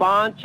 5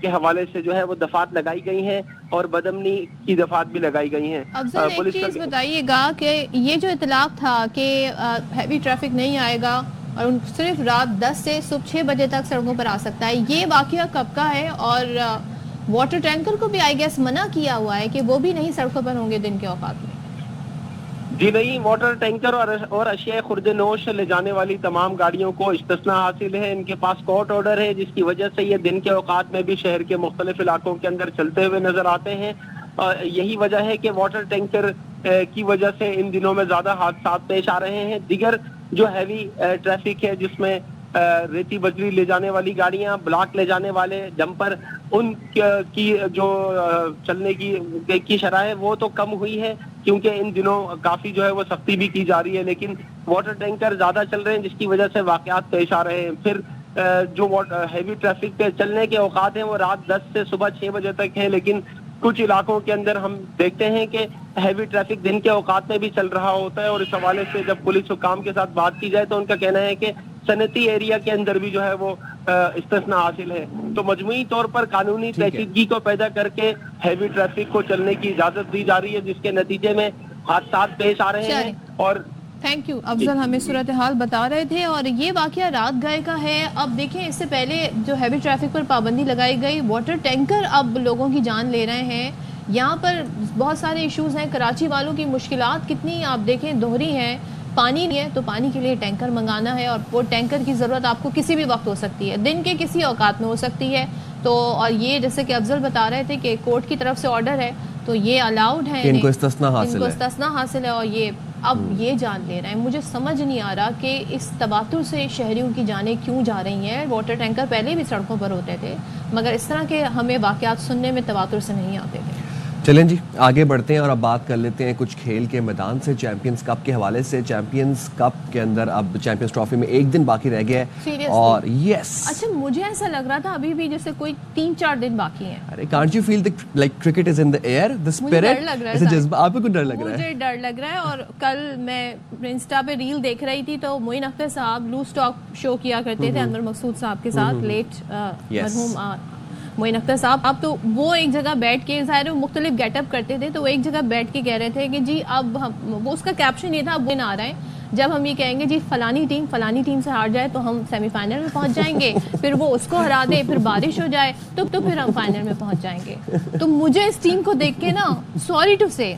کے حوالے سے جو ہے وہ دفعات لگائی گئی ہیں اور بدامنی کی دفعات بھی لگائی گئی ہیں. افضل ایک چیز بتائیے گا کہ یہ جو اطلاق تھا کہ ہیوی ٹریفک نہیں آئے گا اور صرف رات 10 سے صبح 6 بجے تک سڑکوں پر آ سکتا ہے، یہ واقعہ کب کا ہے؟ اور واٹر ٹینکر کو بھی آئی گیس منع کیا ہوا ہے کہ وہ بھی نہیں سڑکوں پر ہوں گے دن کے اوقات میں. جی نہیں، واٹر ٹینکر اور اشیاء خرد نوش لے جانے والی تمام گاڑیوں کو استثناء حاصل ہے. ان کے پاس کورٹ آرڈر ہے جس کی وجہ سے یہ دن کے اوقات میں بھی شہر کے مختلف علاقوں کے اندر چلتے ہوئے نظر آتے ہیں. یہی وجہ ہے کہ واٹر ٹینکر کی وجہ سے ان دنوں میں زیادہ حادثات پیش آ رہے ہیں. دیگر جو ہیوی ٹریفک ہے جس میں ریتی بجری لے جانے والی گاڑیاں، بلاک لے جانے والے ڈمپر، ان کی جو چلنے کی شرح ہے وہ تو کم ہوئی ہے کیونکہ ان دنوں کافی جو ہے وہ سختی بھی کی جا رہی ہے، لیکن واٹر ٹینکر زیادہ چل رہے ہیں جس کی وجہ سے واقعات پیش آ رہے ہیں. پھر جو ہیوی ٹریفک پہ چلنے کے اوقات ہیں وہ رات 10 سے صبح 6 بجے تک ہیں، لیکن کچھ علاقوں کے اندر ہم دیکھتے ہیں کہ ہیوی ٹریفک دن کے اوقات میں بھی چل رہا ہوتا ہے. اور اس حوالے سے جب پولیس حکام کے ساتھ بات کی جائے تو ان کا کہنا ہے کہ صنعتی ایریا کے اندر بھی جو ہے وہ استثناء حاصل ہے. تو مجموعی طور پر قانونی پیچیدگی کو پیدا کر کے ہیوی ٹریفک کو چلنے کی اجازت دی جا رہی ہے جس کے نتیجے میں حادثات پیش آ رہے ہیں. اور تھینک یو افضل، ہمیں صورتحال بتا رہے تھے. اور یہ واقعہ رات گئے کا ہے. اب دیکھیں اس سے پہلے جو ہیوی ٹریفک پر پابندی لگائی گئی، واٹر ٹینکر اب لوگوں کی جان لے رہے ہیں. یہاں پر بہت سارے ایشوز ہیں. کراچی والوں کی مشکلات کتنی آپ دیکھیں دوہری ہیں. پانی نہیں ہے تو پانی کے لیے ٹینکر منگانا ہے، اور وہ ٹینکر کی ضرورت آپ کو کسی بھی وقت ہو سکتی ہے، دن کے کسی اوقات میں ہو سکتی ہے. تو اور یہ جیسے کہ افضل بتا رہے تھے کہ کورٹ کی طرف سے آرڈر ہے تو یہ الاؤڈ ہے، ان کو استثناء حاصل ہے. اور یہ اب یہ جان لے رہے ہیں. مجھے سمجھ نہیں آ رہا کہ اس تباتر سے شہریوں کی جانیں کیوں جا رہی ہیں. واٹر ٹینکر پہلے بھی سڑکوں پر ہوتے تھے مگر اس طرح کے ہمیں واقعات سننے میں تباتر سے نہیں آتے تھے. چلیں جی آگے بڑھتے ہیں اور اب بات کر لیتے ہیں کچھ کھیل کے میدان سے. چیمپئنز کپ کے حوالے سے چیمپئنز کپ کے اندر اب چیمپئنز ٹرافی میں ایک دن باقی رہ گیا ہے اور اچھا مجھے ایسا لگ رہا تھا ابھی بھی جیسے کوئی 3-4 دن باقی ہیں. ارے can't you feel like cricket is in the air, the spirit, ایسا جذبہ آپ کو ڈر لگ رہا ہے؟ مجھے ڈر لگ رہا ہے. اور کل میں انسٹا پہ ریل دیکھ رہی تھی تو معین اختر صاحب لوز ٹاک شو کیا کرتے تھے انور مقصود صاحب کے ساتھ، لیٹ مرحوم معین اختر صاحب. اب تو وہ ایک جگہ بیٹھ کے ظاہر وہ مختلف گیٹ اپ کرتے تھے تو وہ ایک جگہ بیٹھ کے کہہ رہے تھے کہ جی اب ہم، وہ اس کا کیپشن یہ تھا اب آ رہے ہیں جب ہم یہ کہیں گے جی فلانی ٹیم سے ہار جائے تو ہم سیمی فائنل میں پہنچ جائیں گے، پھر وہ اس کو ہرا دے، پھر بارش ہو جائے تو پھر ہم فائنل میں پہنچ جائیں گے. تو مجھے اس ٹیم کو دیکھ کے نا، سوری ٹو سے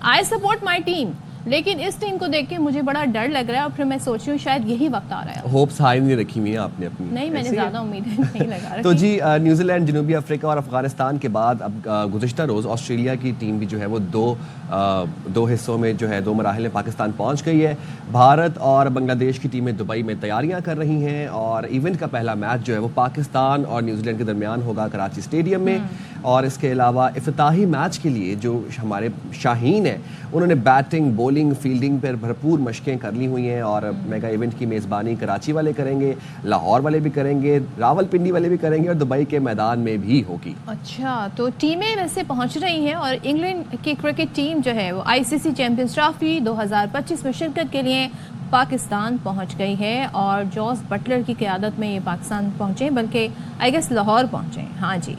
آئی سپورٹ مائی ٹیم، لیکن اس ٹیم کو دیکھ کے مجھے بڑا ڈر لگ رہا ہے. اور پھر میں سوچ رہی ہوں شاید یہی وقت آ رہا ہے. ہوپس ہائی نہیں رکھی ہوئی ہیں آپ نے اپنی؟ نہیں، میں نے زیادہ امیدیں نہیں لگا رکھی. تو جی نیوزی لینڈ، جنوبی افریقہ اور افغانستان کے بعد اب گزشتہ روز آسٹریلیا کی ٹیم بھی جو ہے وہ دو حصوں میں جو ہے 2 مراحل میں پاکستان پہنچ گئی ہے. بھارت اور بنگلہ دیش کی ٹیمیں دبئی میں تیاریاں کر رہی ہیں اور ایونٹ کا پہلا میچ جو ہے وہ پاکستان اور نیوزی لینڈ کے درمیان ہوگا کراچی اسٹیڈیم میں. اور اس کے علاوہ افتتاحی میچ کے لیے جو ہمارے شاہین ہیں انہوں نے بیٹنگ، بولنگ، فیلڈنگ پر بھرپور مشقیں کر لی ہوئی ہیں. اور میگا ایونٹ کی میزبانی کراچی والے کریں گے، لاہور والے بھی کریں گے، راول پنڈی والے بھی کریں گے اور دبئی کے میدان میں بھی ہوگی. اچھا تو ٹیمیں ویسے پہنچ رہی ہیں. اور انگلینڈ کی کرکٹ ٹیم جو ہے وہ ICC چیمپئنز ٹرافی 2025 میں شرکت کے لیے پاکستان پہنچ گئی ہے. اور جوس بٹلر کی قیادت میں یہ پاکستان پہنچے، بلکہ آئی گیس لاہور پہنچے. ہاں جی،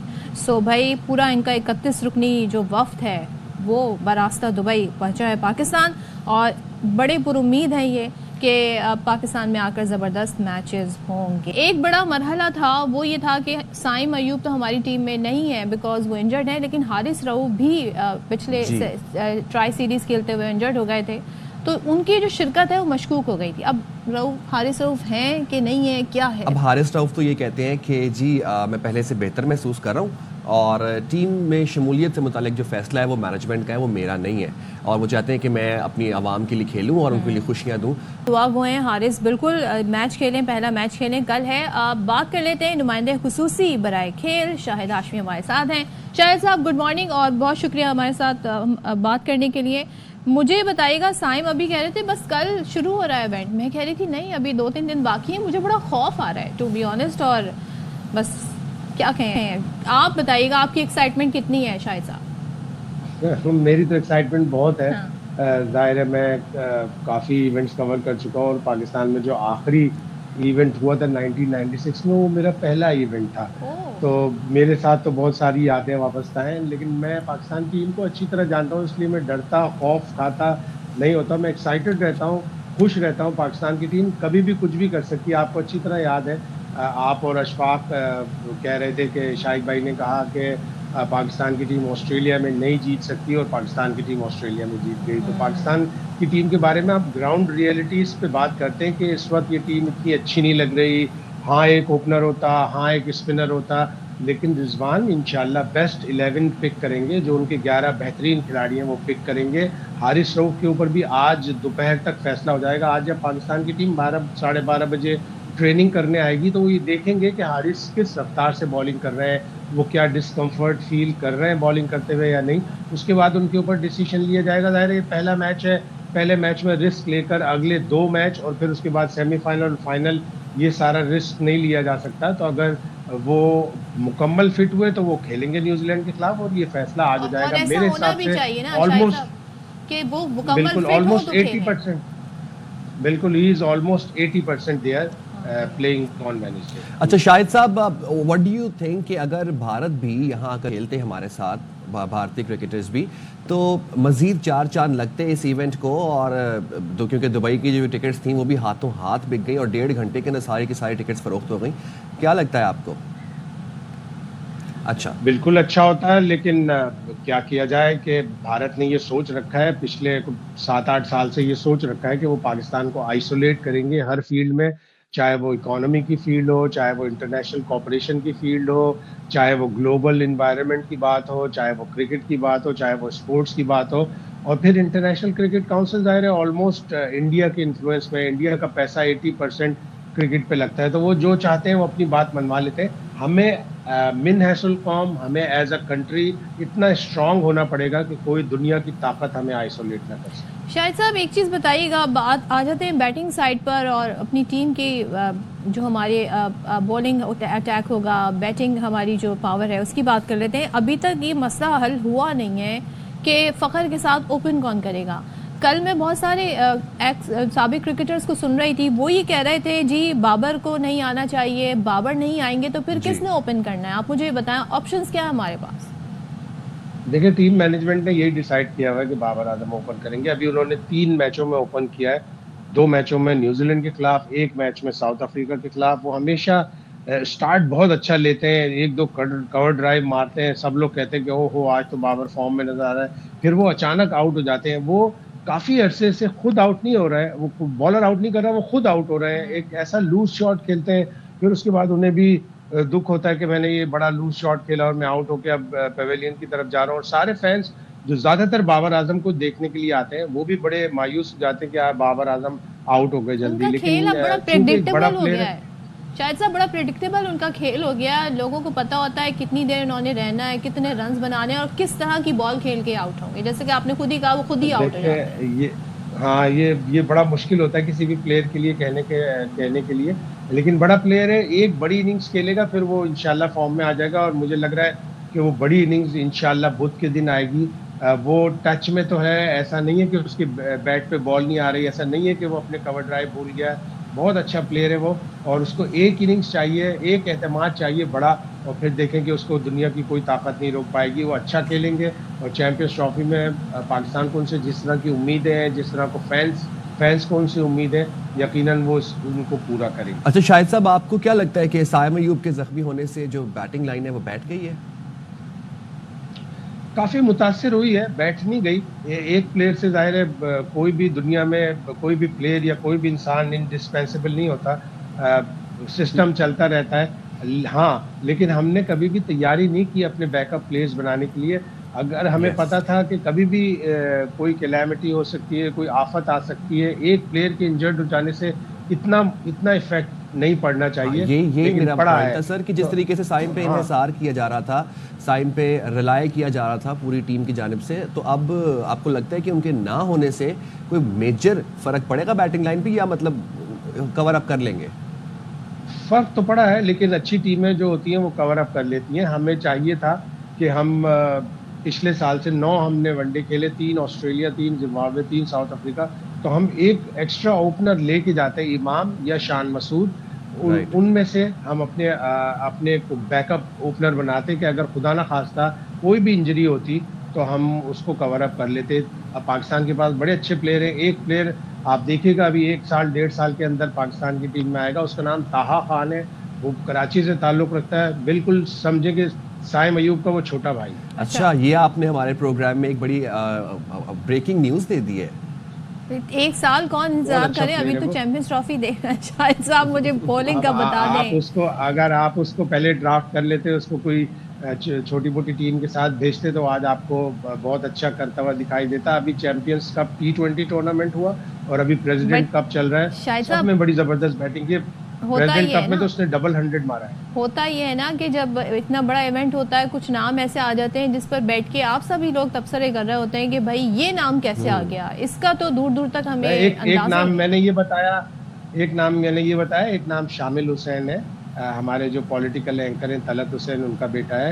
سو بھائی پورا ان کا 31 رکنی جو وفد ہے وہ براستہ دبئی پہنچا ہے پاکستان. اور بڑے پر امید ہیں یہ کہ پاکستان میں آ کر زبردست میچز ہوں گے. ایک بڑا مرحلہ تھا وہ یہ تھا کہ سائم ایوب تو ہماری ٹیم میں نہیں ہے بیکاز وہ انجرڈ ہیں، لیکن حارث رؤوف بھی پچھلے ٹرائی سیریز کھیلتے ہوئے انجرڈ ہو گئے تھے تو ان کی جو شرکت ہے وہ مشکوک ہو گئی تھی. اب حارث رؤوف ہیں کہ نہیں ہے، کیا ہے؟ اب حارث رؤوف تو یہ کہتے ہیں کہ جی میں پہلے سے بہتر محسوس کر رہا ہوں اور ٹیم میں شمولیت سے متعلق جو فیصلہ ہے وہ مینجمنٹ کا ہے، وہ میرا نہیں ہے اور وہ چاہتے ہیں کہ میں اپنی عوام کے لیے کھیلوں اور ان کے لیے خوشیاں دوں. دعا گو ہیں حارث، بالکل میچ کھیلیں، پہلا میچ کھیلیں، کل ہے. بات کر لیتے ہیں نمائندے خصوصی برائے کھیل شاہد ہاشمی ہمارے ساتھ ہیں. شاہد صاحب گڈ مارننگ اور بہت شکریہ ہمارے ساتھ بات کرنے کے لیے. مجھے بتائیے گا، سائم ابھی کہہ رہے تھے بس کل شروع ہو رہا ہے ایونٹ، میں کہہ رہی تھی نہیں ابھی 2-3 دن باقی ہیں. مجھے بڑا خوف آ رہا ہے ٹو بی آنیسٹ، اور بس کیا کہیں آپ بتائیے گا آپ کی ایکسائٹمنٹ کتنی ہے شاہد صاحب؟ میری تو ایکسائٹمنٹ بہت ہے. ظاہر ہے میں کافی ایونٹس کور کر چکا ہوں اور پاکستان میں جو آخری ایونٹ ہوا تھا 1996 میں، وہ میرا پہلا ایونٹ تھا. تو میرے ساتھ تو بہت ساری یادیں وابستہ ہیں، لیکن میں پاکستان کی ٹیم کو اچھی طرح جانتا ہوں، اس لیے میں ڈرتا خوف کھاتا نہیں ہوتا. میں ایکسائٹڈ رہتا ہوں، خوش رہتا ہوں. پاکستان کی ٹیم کبھی بھی کچھ بھی کر سکتی ہے. آپ کو اچھی طرح یاد ہے، آپ اور اشفاق کہہ رہے تھے کہ شاہد بھائی نے کہا کہ پاکستان کی ٹیم آسٹریلیا میں نہیں جیت سکتی، اور پاکستان کی ٹیم آسٹریلیا میں جیت گئی. تو پاکستان کی ٹیم کے بارے میں آپ گراؤنڈ ریئلٹیز پہ بات کرتے ہیں کہ اس وقت یہ ٹیم اتنی اچھی نہیں لگ رہی. ہاں ایک اوپنر ہوتا، ہاں ایک اسپنر ہوتا، لیکن رضوان انشاءاللہ بیسٹ 11 پک کریں گے. جو ان کے 11 بہترین کھلاڑی ہیں وہ پک کریں گے. حارث رؤف کے اوپر بھی آج دوپہر تک فیصلہ ہو جائے گا. آج جب پاکستان کی ٹیم 12 بجے ٹریننگ کرنے آئے گی تو وہ یہ دیکھیں گے کہ حارث کس رفتار سے بالنگ کر رہے ہیں، وہ کیا ڈسکمفرٹ فیل کر رہے ہیں بالنگ کرتے ہوئے یا نہیں. اس کے بعد ان کے اوپر ڈیسیشن لیا جائے گا. ظاہر ہے یہ پہلا میچ ہے، پہلے میچ میں رسک لے کر اگلے 2 میچ اور پھر اس کے بعد سیمی فائنل اور فائنل یہ سارا رسک نہیں لیا جا سکتا. تو اگر وہ مکمل فٹ ہوئے تو وہ کھیلیں گے نیوزی لینڈ کے خلاف، اور یہ فیصلہ آج ہو جائے گا. میرے حساب سے بالکل آلموسٹ 80%. بالکل ہی is almost 80% they're playing on Wednesday. اچھا شاہد صاحب، واٹ ڈو یو تھنک کہ اگر بھارت بھی یہاں آ کر کھیلتے ہمارے ساتھ، بھارتی کرکٹرز بھی، تو مزید 4 چاند لگتے اس ایونٹ کو، اور کیونکہ دبئی کی جو ٹکٹس تھیں وہ بھی ہاتھوں ہاتھ بک گئی اور 1.5 گھنٹے کے اندر ساری کی ساری ٹکٹس فروخت ہو گئیں. کیا لگتا ہے آپ کو؟ اچھا بالکل اچھا ہوتا ہے، لیکن کیا کیا جائے کہ بھارت نے یہ سوچ رکھا ہے، پچھلے 7-8 سال سے یہ سوچ رکھا ہے کہ وہ پاکستان کو آئسولیٹ کریں گے ہر فیلڈ میں، چاہے وہ اکانومی کی فیلڈ ہو، چاہے وہ انٹرنیشنل کوپریشن کی فیلڈ ہو، چاہے وہ گلوبل انوائرمنٹ کی بات ہو، چاہے وہ کرکٹ کی بات ہو، چاہے وہ اسپورٹس کی بات ہو. اور پھر انٹرنیشنل کرکٹ کاؤنسل ظاہر ہے آلموسٹ انڈیا کے انفلوئنس میں، انڈیا کا پیسہ 80% کرکٹ پہ لگتا ہے، تو وہ جو چاہتے ہیں وہ اپنی بات منوا لیتے ہیں. ہمیں من حیث القوم، ہمیں ایز اے کنٹری اتنا اسٹرانگ ہونا پڑے گا کہ کوئی دنیا کی طاقت ہمیں آئسولیٹ نہ کر سکے. شاہد صاحب ایک چیز بتائیے گا، بات آ جاتے ہیں بیٹنگ سائڈ پر، اور اپنی ٹیم کی جو ہمارے بولنگ اٹیک ہوگا، بیٹنگ ہماری جو پاور ہے اس کی بات کر لیتے ہیں. ابھی تک یہ مسئلہ حل ہوا نہیں ہے کہ فخر کے ساتھ اوپن کون کرے گا. کل میں بہت سارے سابق کرکٹرز کو سن رہی تھی، وہ یہ کہہ رہے تھے جی بابر کو نہیں آنا چاہیے، بابر نہیں آئیں گے تو پھر کس نے اوپن کرنا ہے. آپ مجھے یہ بتائیں آپشنز کیا ہے ہمارے پاس؟ دیکھیں ٹیم مینجمنٹ نے یہی ڈیسائیڈ کیا ہوا ہے کہ بابر اعظم اوپن کریں گے. ابھی انہوں نے 3 میچوں میں اوپن کیا ہے، 2 میچوں میں نیوزی لینڈ کے خلاف، 1 میچ میں ساؤتھ افریقہ کے خلاف. وہ ہمیشہ سٹارٹ بہت اچھا لیتے ہیں، 1-2 کور ڈرائیو مارتے ہیں، سب لوگ کہتے ہیں کہ او ہو آج تو بابر فارم میں نظر آ رہا ہے، پھر وہ اچانک آؤٹ ہو جاتے ہیں. وہ کافی عرصے سے خود آؤٹ نہیں ہو رہا ہے، وہ بالر آؤٹ نہیں کر رہا، وہ خود آؤٹ ہو رہے ہیں. ایک ایسا لوز شاٹ کھیلتے ہیں، پھر اس کے بعد انہیں بھی دکھ ہوتا ہے کہ میں نے یہ بڑا لوز شاٹ کھیلا اور میں آؤٹ ہو کے اب پیویلین کی طرف جا رہا ہوں. اور سارے فینس جو زیادہ تر بابر اعظم کو دیکھنے کے لیے آتے ہیں وہ بھی بڑے مایوس ہو جاتے ہیں کہ یار بابر اعظم آؤٹ ہو گئے جلدی. لیکن بڑا پریڈکٹیبل ہو گیا ہے شاید صاحب، بڑا پریڈکٹیبل ان کا کھیل ہو گیا ہے. لوگوں کو پتا ہوتا ہے کتنی دیر انہوں نے رہنا ہے، کتنے رنز بنانے ہیں اور کس طرح کی بال کھیل کے آؤٹ ہوں گے. جیسے کہ آپ نے خود ہی کہا وہ خود ہی آؤٹ ہو جاتے ہیں. ہاں یہ بڑا مشکل ہوتا ہے کسی بھی پلیئر کے لیے کہنے کے لیے، لیکن بڑا پلیئر ہے، ایک بڑی اننگز کھیلے گا پھر وہ انشاءاللہ فارم میں آ جائے گا. اور مجھے لگ رہا ہے کہ وہ بڑی اننگز انشاءاللہ بدھ کے دن آئے گی. وہ ٹچ میں تو ہے، ایسا نہیں ہے کہ اس کے بیٹ پہ بال نہیں آ رہی، ایسا نہیں ہے کہ وہ اپنے کور ڈرائیو بھول گیا ہے. بہت اچھا پلیئر ہے وہ، اور اس کو ایک اننگز چاہیے، ایک اعتماد چاہیے بڑا، اور پھر دیکھیں کہ اس کو دنیا کی کوئی طاقت نہیں روک پائے گی. وہ اچھا کھیلیں گے اور چیمپئنز ٹرافی میں پاکستان کو ان سے جس طرح کی امیدیں ہیں، جس طرح کو فینس کو ان سے امید ہے، یقیناً وہ ان کو پورا کریں گے. اچھا شاہد صاحب، آپ کو کیا لگتا ہے کہ سائم ایوب کے زخمی ہونے سے جو بیٹنگ لائن ہے وہ بیٹھ گئی ہے؟ کافی متاثر ہوئی ہے، بیٹھ نہیں گئی. ایک پلیئر سے ظاہر ہے کوئی بھی دنیا میں کوئی بھی پلیئر یا کوئی بھی انسان انڈسپینسیبل نہیں ہوتا، سسٹم چلتا رہتا ہے. ہاں لیکن ہم نے کبھی بھی تیاری نہیں کی اپنے بیک اپ پلیئرز بنانے کے لیے. اگر ہمیں پتا تھا کہ کبھی بھی کوئی کلیمٹی ہو سکتی ہے، کوئی آفت آ سکتی ہے، ایک پلیئر کے انجرڈ ہو جانے سے اتنا افیکٹ نہیں پڑنا چاہیے. یہ میرا پوائنٹ تھا سر، کہ جس طریقے سے سائم پہ انحصار کیا جا رہا تھا، سائم پہ ریلائی کیا جا رہا تھا پوری ٹیم کی جانب سے، تو اب آپ کو لگتا ہے کہ ان کے نہ ہونے سے کوئی میجر فرق پڑے گا بیٹنگ لائن پہ، یا مطلب کور اپ کر لیں گے؟ فرق تو پڑا ہے، لیکن اچھی ٹیمیں جو ہوتی ہیں وہ کور اپ کر لیتی ہیں. ہمیں چاہیے تھا کہ ہم پچھلے سال سے 9 ہم نے ون ڈے کھیلے, 3 آسٹریلیا, 3 زمبابوے, 3 ساؤتھ افریقہ. تو ہم ایک ایکسٹرا اوپنر لے کے جاتے ہیں, امام یا شان مسعود, ان میں سے ہم اپنے بیک اپ اوپنر بناتے کہ اگر خدا نہ خواستہ کوئی بھی انجری ہوتی تو ہم اس کو کور اپ کر لیتے. اب پاکستان کے پاس بڑے اچھے پلیئر ہیں. ایک پلیئر آپ دیکھیے گا ابھی 1 سال 1.5 سال کے اندر پاکستان کی ٹیم میں آئے گا, اس کا نام طاہا خان ہے, وہ کراچی سے تعلق رکھتا ہے, بالکل سمجھے کہ سائم ایوب کا وہ چھوٹا بھائی. اچھا, یہ آپ نے ہمارے پروگرام میں ایک بڑی بریکنگ نیوز دے دی ہے. 1 سال کون انتظار کرے, ابھی تو چیمپئنز ٹرافی دیکھنا. شاہد صاحب مجھے بولنگ کا بتا دیں. اگر آپ اس کو پہلے ڈرافٹ کر لیتے, اس کو کوئی چھوٹی موٹی ٹیم کے ساتھ بھیجتے تو آج آپ کو بہت اچھا کرتا ہوا دکھائی دیتا. ابھی چیمپئنز کپ T20 ٹورنامنٹ ہوا اور ابھی پریزیڈنٹ کپ چل رہا ہے, سب میں بڑی زبردست بیٹنگ کی. پریزیڈنٹ کپ میں تو اس نے ڈبل 100 مارا ہے. ہوتا یہ ہے نا کہ جب اتنا بڑا ایونٹ ہوتا ہے, کچھ نام ایسے آ جاتے ہیں جس پر بیٹھ کے آپ سبھی لوگ تبصرے کر رہے ہوتے ہیں کہ بھائی یہ نام کیسے آ گیا, اس کا تو دور دور تک ہمیں ایک نام میں نے یہ بتایا, ایک نام شامل حسین ہے, ہمارے جو پولیٹیکل اینکر ہیں طلعت حسین, ان کا بیٹا ہے.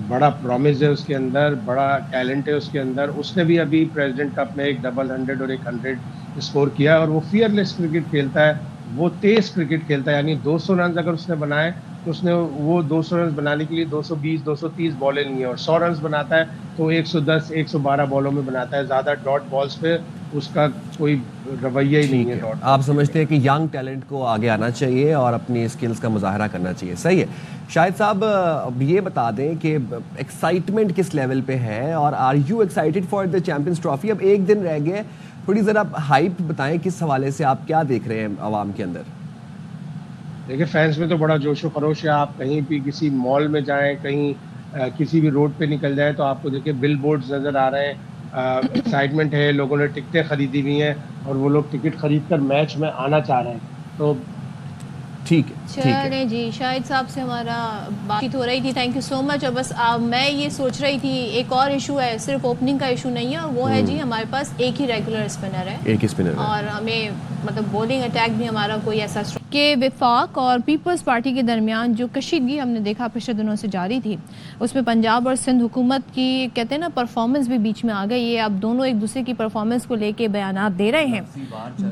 بڑا پرومس ہے اس کے اندر, بڑا ٹیلنٹ ہے اس کے اندر. اس نے بھی ابھی پریزیڈنٹ کپ میں ایک ڈبل 100 اور ایک 100 اسکور کیا, اور وہ فیئر لیس کرکٹ کھیلتا ہے, وہ تیز کرکٹ کھیلتا ہے. یعنی 200 رنز اگر اس نے بنائے تو اس نے وہ 200 رنز بنانے کے لیے 220 230 بالیں لی ہیں, اور 100 رنز بناتا ہے تو 110 112 بالوں میں بناتا ہے. زیادہ ڈاٹ بالز پہ اس کا کوئی رویہ ہی نہیں ہے. آپ سمجھتے ہیں کہ ینگ ٹیلنٹ کو آگے آنا چاہیے اور اپنی اسکلز کا مظاہرہ کرنا چاہیے. صحیح ہے. شاہد صاحب اب یہ بتا دیں کہ ایکسائٹمنٹ کس لیول پہ ہے, اور are you excited for the champions trophy? اب 1 دن رہ گئے, تھوڑی ذرا ہائپ بتائیں, کس حوالے سے آپ کیا دیکھ رہے ہیں عوام کے اندر؟ دیکھیں, فینس میں تو بڑا جوش و خروش ہے. آپ کہیں بھی کسی مال میں جائیں, کہیں کسی بھی روڈ پہ نکل جائیں تو آپ کو دیکھیں بل بورڈز نظر آ رہے ہیں. ایکسائٹمنٹ ہے, لوگوں نے ٹکٹیں خریدی ہوئی ہیں اور وہ لوگ ٹکٹ خرید کر میچ میں آنا چاہ رہے ہیں. تو ٹھیک ہے. چلیں جی, شاہد صاحب سے ہمارا بات چیت ہو رہی تھی, تھینک یو سو مچ. اور بس میں یہ سوچ رہی تھی ایک اور ایشو ہے, صرف اوپننگ کا ایشو نہیں ہے, اور وہ ہے جی ہمارے پاس ایک ہی ریگولر اسپنر ہے, ایک ہی اسپنر, اور ہمیں مطلب بولنگ اٹیک بھی ہمارا کوئی ایسا کہ وفاق اور پیپلز پارٹی کے درمیان جو کشیدگی ہم نے دیکھا پچھلے دنوں سے جاری تھی, اس میں پنجاب اور سندھ حکومت کی کہتے ہیں نا پرفارمنس بھی بیچ میں آ گئی ہے. اب دونوں ایک دوسرے کی پرفارمنس کو لے کے بیانات دے رہے ہیں,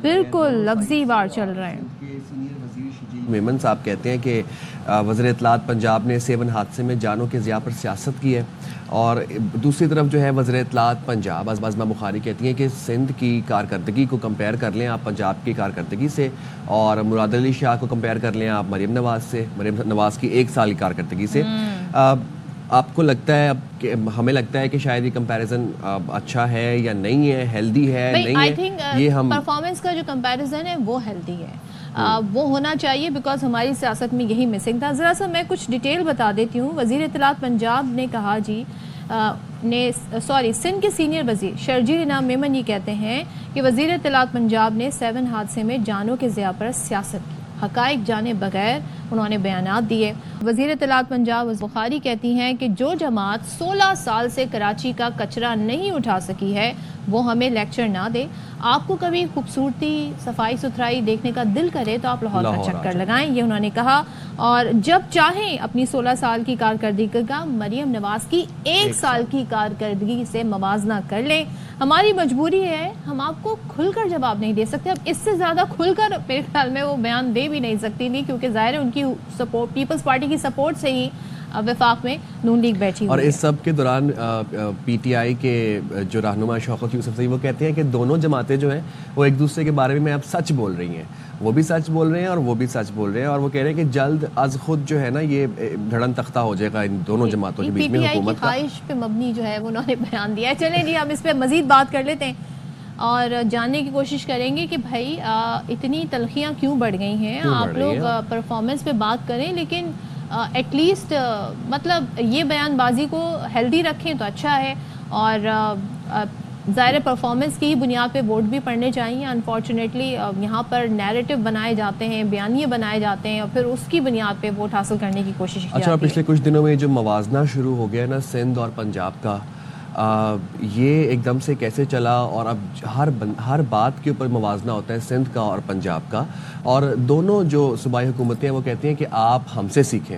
بالکل لفظی وار چل رہے ہیں. میمن صاحب کہتے ہیں کہ وزیر اطلاعات پنجاب نے 7 حادثے میں جانوں کے ضیاع پر سیاست کی ہے, اور دوسری طرف جو ہے وزیر اطلاعات پنجاب ازمہ بخاری کہتی ہیں کہ سندھ کی کارکردگی کو کمپیئر کر لیں آپ پنجاب کی کارکردگی سے, اور مراد علی شاہ کو کمپیئر کر لیں آپ مریم نواز سے, مریم نواز کی 1 سال کی کارکردگی سے. آپ کو لگتا ہے, اب کہ ہمیں لگتا ہے کہ شاید یہ کمپیریزن اچھا ہے یا نہیں ہے, ہیلدی ہے نہیں ہے؟ یہ ہم پرفارمنس کا جو کمپیریزن ہے وہ ہیلدی ہے, وہ ہونا چاہیے, بیکاز ہماری سیاست میں یہی مسنگ تھا. ذرا سا میں کچھ ڈیٹیل بتا دیتی ہوں. وزیر اطلاعات پنجاب نے کہا جی سندھ کے سینئر وزیر شرجیل انعام میمن یہ کہتے ہیں کہ وزیر اطلاعات پنجاب نے 7 حادثے میں جانوں کے ضیاع پر سیاست کی, حقائق جانے بغیر انہوں نے بیانات دیے. وزیر اطلاعات پنجاب بخاری کہتی ہیں کہ جو جماعت 16 سال سے کراچی کا کچرا نہیں اٹھا سکی ہے وہ ہمیں لیکچر نہ دے. آپ کو کبھی خوبصورتی صفائی ستھرائی دیکھنے کا دل کرے تو آپ لاہور کا چکر لگائیں, یہ انہوں نے کہا. اور جب چاہیں اپنی 16 سال کی کارکردگی کا مریم نواز کی 1 سال کی کارکردگی سے موازنہ کر لیں. ہماری مجبوری ہے, ہم آپ کو کھل کر جواب نہیں دے سکتے. اب اس سے زیادہ کھل کر میرے خیال میں وہ بیان دے بھی نہیں سکتی تھی, کیونکہ ظاہر ہے ان کی سپورٹ پیپلز پارٹی کی سپورٹ سے ہی وفاق میں نون لیگ بیٹھی ہوئی. اور اس سب کے دوران پی ٹی آئی کے جو رہنما شوکت یوسف صاحب وہ کہتے ہیں کہ دونوں جماعتیں جو ہیں وہ ایک دوسرے کے بارے میں اب سچ بول رہی ہیں, وہ بھی سچ بول رہے ہیں اور وہ بھی سچ بول رہے ہیں, اور وہ کہہ رہے ہیں کہ جلد از خود جو ہے نا یہ دھڑن تختہ ہو جائے گا ان دونوں جماعتوں کے بیچ میں حکومت کا. خواہش پہ مبنی جو ہے وہ انہوں نے بیان دیا ہے. چلیں جی, ہم اس پہ مزید بات کر لیتے ہیں اور جاننے کی کوشش کریں گے کہ بھائی اتنی تلخیاں کیوں بڑھ گئی ہیں. آپ لوگ پرفارمنس پہ بات کریں, لیکن ایٹ لیسٹ مطلب یہ بیان بازی کو ہیلدی رکھیں تو اچھا ہے. اور ظاہر پرفارمنس کی ہی بنیاد پہ ووٹ بھی پڑھنے چاہیے. انفارچونیٹلی یہاں پر نیریٹو بنائے جاتے ہیں, بیانیے بنائے جاتے ہیں, اور پھر اس کی بنیاد پہ ووٹ حاصل کرنے کی کوشش کی جاتی ہے. اچھا, پچھلے کچھ دنوں میں جو موازنہ شروع ہو گیا نا سندھ اور پنجاب کا, یہ ایک دم سے کیسے چلا, اور اب ہر بات کے اوپر موازنہ ہوتا ہے سندھ کا اور پنجاب کا, اور دونوں جو صوبائی حکومتیں ہیں وہ کہتی ہیں کہ آپ ہم سے سیکھیں.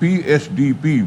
PSDP,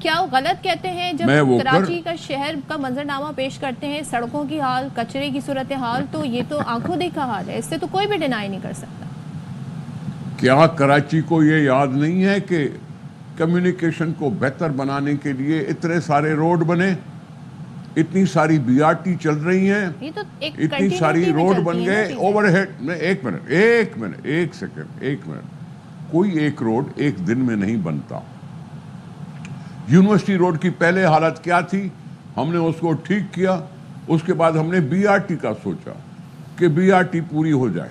کیا وہ غلط کہتے ہیں جب میں وہ کراچی کا شہر کا منظرنامہ پیش کرتے ہیں، سڑکوں کی حال، کچرے کی صورتحال، تو یہ تو آنکھوں دیکھا حال ہے، اس سے تو کوئی بھی ڈینائی نہیں کر سکتا۔ کیا کراچی کو یہ یاد نہیں ہے کہ کمیونیکیشن کو بہتر بنانے کے لیے اتنے سارے روڈ بنے، اتنی ساری بی آر ٹی چل رہی ہیں، یہ تو ایک اتنی ساری روڈ بن گئے، اوور ہیڈ۔ ایک منٹ، کوئی ایک روڈ ایک دن میں نہیں بنتا۔ یونیورسٹی روڈ کی پہلے حالت کیا تھی، ہم نے اس کو ٹھیک کیا، اس کے بعد ہم نے بی آر ٹی کا سوچا کہ بی آر ٹی پوری ہو جائے۔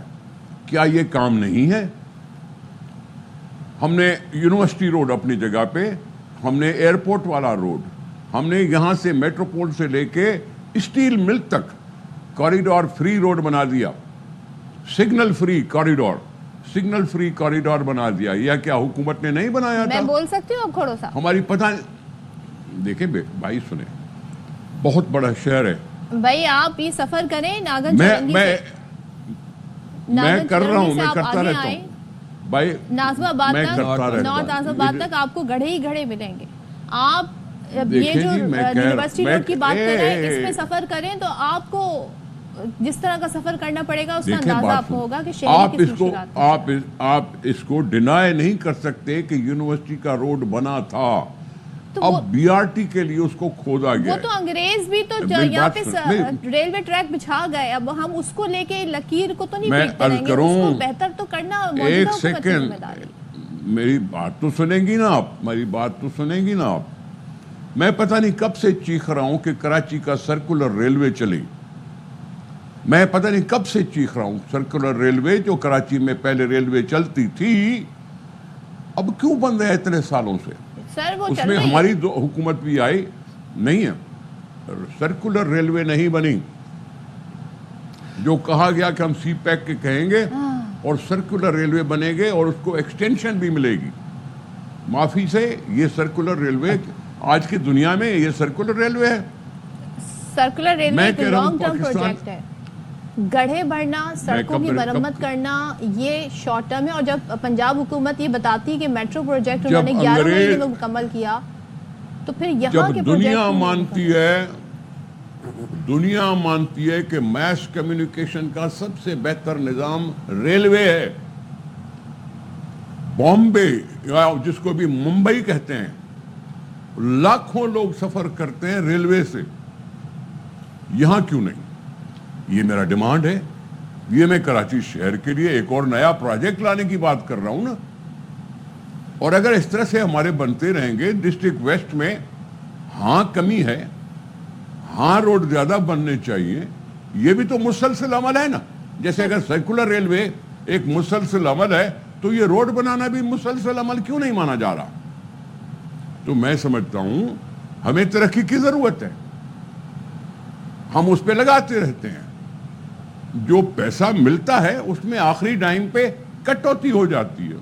کیا یہ کام نہیں ہے؟ ہم نے یونیورسٹی روڈ اپنی جگہ پہ، ہم نے ایئرپورٹ والا روڈ، ہم نے یہاں سے میٹروپول سے لے کے اسٹیل مل تک کوریڈور فری روڈ بنا دیا، سگنل فری کوریڈور بنا دیا۔ یہ کیا حکومت نے نہیں بنایا تھا؟ میں بول سکتی ہوں اب کھڑو صاحب؟ ہماری پتہ دیکھیں بھائی، سنیں، بہت بڑا شہر ہے بھائی، آپ یہ سفر کریں ناگن چرنگی سے، میں کر رہا ہوں، میں کرتا رہتا ہوں بھائی، نازم آباد میں تک، کرتا رہتا نارتھ نازم آباد تک آپ کو گڑھے ہی گڑھے ملیں گے۔ آپ یہ جو یونیورسٹی روڈ کی بات کر رہے ہیں، اس پہ سفر کریں تو آپ کو جس طرح کا سفر کرنا پڑے گا، اس کا اندازہ آپ کو ہوگا کہ شہر کس مشکلات میں۔ آپ اس کو ڈینائی نہیں کر سکتے کہ یونیورسٹی کا روڈ بنا تھا، اب بی آر ٹی کے لیے اس کو کھودا گیا۔ وہ تو انگریز بھی تو یہاں پہ ریلوے ٹریک بچھا گئے، اب ہم اس کو لے کے لکیر کو تو نہیں پیٹتے رہیں گے، اس کو بہتر تو کرنا ایک سیکنڈ، میری بات تو سنیں گی نا آپ، میں پتہ نہیں کب سے چیخ رہا ہوں کہ کراچی کا سرکولر ریلوے چلے، میں پتہ نہیں کب سے چیخ رہا ہوں سرکولر ریلوے، جو کراچی میں پہلے ریلوے چلتی تھی، اب کیوں بند ہے اتنے سالوں سے؟ اس میں ہماری حکومت بھی آئی نہیں ہے، سرکولر ریلوے نہیں بنی، جو کہا گیا کہ ہم سی پیک کے کہیں گے اور سرکولر ریلوے بنے گے اور اس کو ایکسٹینشن بھی ملے گی۔ معافی سے یہ سرکولر ریلوے آج کی دنیا میں یہ سرکولر ریلوے ہے، سرکولر ریلوے ایک لانگ ٹرم پروجیکٹ ہے، گڑھے بڑھنا، سڑکوں کی مرمت کرنا یہ شارٹ ٹرم ہے۔ اور جب پنجاب حکومت یہ بتاتی ہے کہ میٹرو پروجیکٹ انہوں نے 11 مہینے میں مکمل کیا، تو پھر یہاں کے دنیا مانتی ہے کہ میس کمیونیکیشن کا سب سے بہتر نظام ریلوے ہے، بامبے جس کو بھی ممبئی کہتے ہیں، لاکھوں لوگ سفر کرتے ہیں ریلوے سے، یہاں کیوں نہیں؟ یہ میرا ڈیمانڈ ہے، یہ میں کراچی شہر کے لیے ایک اور نیا پروجیکٹ لانے کی بات کر رہا ہوں نا۔ اور اگر اس طرح سے ہمارے بنتے رہیں گے ڈسٹرکٹ ویسٹ میں، ہاں کمی ہے، ہاں روڈ زیادہ بننے چاہیے، یہ بھی تو مسلسل عمل ہے نا۔ جیسے اگر سرکولر ریلوے ایک مسلسل عمل ہے تو یہ روڈ بنانا بھی مسلسل عمل کیوں نہیں مانا جا رہا؟ تو میں سمجھتا ہوں ہمیں ترقی کی ضرورت ہے، ہم اس پہ لگاتے رہتے ہیں، جو پیسہ ملتا ہے اس میں آخری ٹائم پہ کٹوتی ہو جاتی ہے۔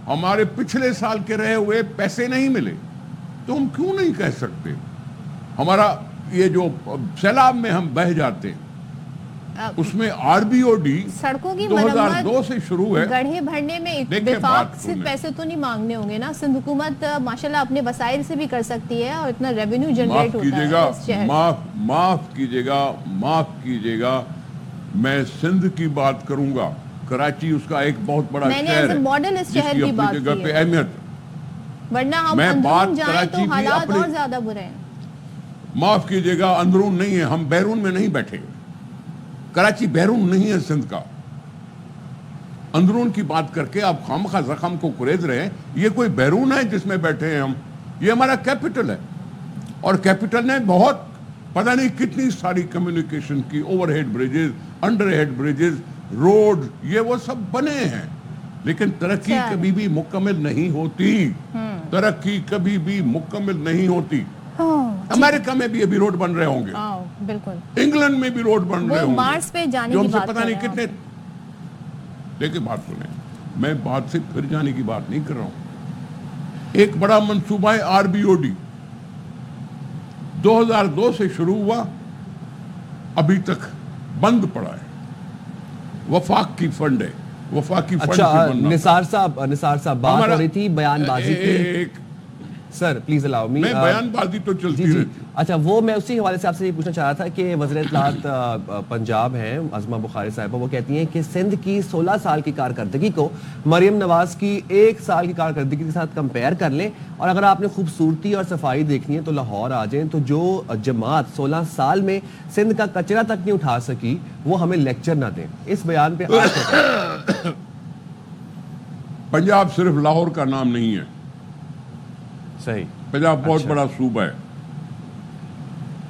ہمارے پچھلے سال کے رہے ہوئے پیسے نہیں ملے تو ہم کیوں نہیں کہہ سکتے ہمارا یہ جو سیلاب میں ہم بہہ جاتے ہیں اس میں آر بی او ڈی سڑکوں کی 2002 سے شروع ہے، گڑھے بھرنے میں وفاق سے پیسے تو نہیں مانگنے ہوں گے نا؟ سندھ حکومت ماشاءاللہ اپنے وسائل سے بھی کر سکتی ہے اور اتنا ریونیو جنریٹ ہوتا ہے اس شہر۔ معاف کیجئے گا، میں سندھ کی بات کروں گا، کراچی اس کا ایک بہت بڑا میں نے ایز اے ماڈل اس شہر کی بات جگہ کی پہ ہے، اہمیت، ورنہ ہم اندرون جائیں تو حالات اور زیادہ برے ہیں۔ معاف کیجئے گا، اندرون نہیں ہے، ہم بیرون میں نہیں بیٹھے، کراچی بیرون نہیں ہے سندھ کا۔ اندرون کی بات کر کے آپ خامخواہ زخم کو کریز رہے ہیں، یہ کوئی بیرون ہے جس میں بیٹھے ہیں ہم؟ یہ ہمارا کیپٹل ہے، اور کیپٹل نے بہت پتہ نہیں کتنی ساری کمیونیکیشن کی، over head bridges, under head bridges, road, یہ وہ سب بنے ہیں، لیکن ترقی کبھی بھی مکمل نہیں ہوتی، ترقی کبھی بھی مکمل نہیں ہوتی۔ امریکہ میں بھی ابھی روڈ بن رہے ہوں گے، بالکل، انگلینڈ میں بھی روڈ بن رہے ہوں گے، مارس پہ جانے کی بات پتہ نہیں کتنے۔ دیکھیں بات سنیں، میں بات سے پھر جانے کی بات نہیں کر رہا ہوں۔ ایک بڑا منصوبہ ہے آر بی او ڈی، 2002 سے شروع ہوا، ابھی تک بند پڑا ہے، وفاق کی فنڈ ہے، وفاقی فنڈ سے بننا۔ نثار صاحب بات ہو رہی تھی بیان بازی کی، سر پلیز الاؤ می. میں بیان بازی تو چلتی رہتی. اچھا وہ میں اسی حوالے سے آپ سے یہ پوچھنا چاہ رہا تھا کہ وزیر اطلاعات پنجاب ہیں عظمہ بخاری صاحبہ, وہ کہتی ہیں کہ سندھ کی 16 سال کی کارکردگی کو مریم نواز کی 1 سال کی کارکردگی کے ساتھ کمپیئر کر لیں, اور اگر آپ نے خوبصورتی اور صفائی دیکھنی ہے تو لاہور آ جائیں. تو جو جماعت 16 سال میں سندھ کا کچرا تک نہیں اٹھا سکی وہ ہمیں لیکچر نہ دیں. اس بیان پہ پنجاب صرف لاہور کا نام نہیں ہے. صحیح, پنجاب بہت بڑا صوبہ ہے,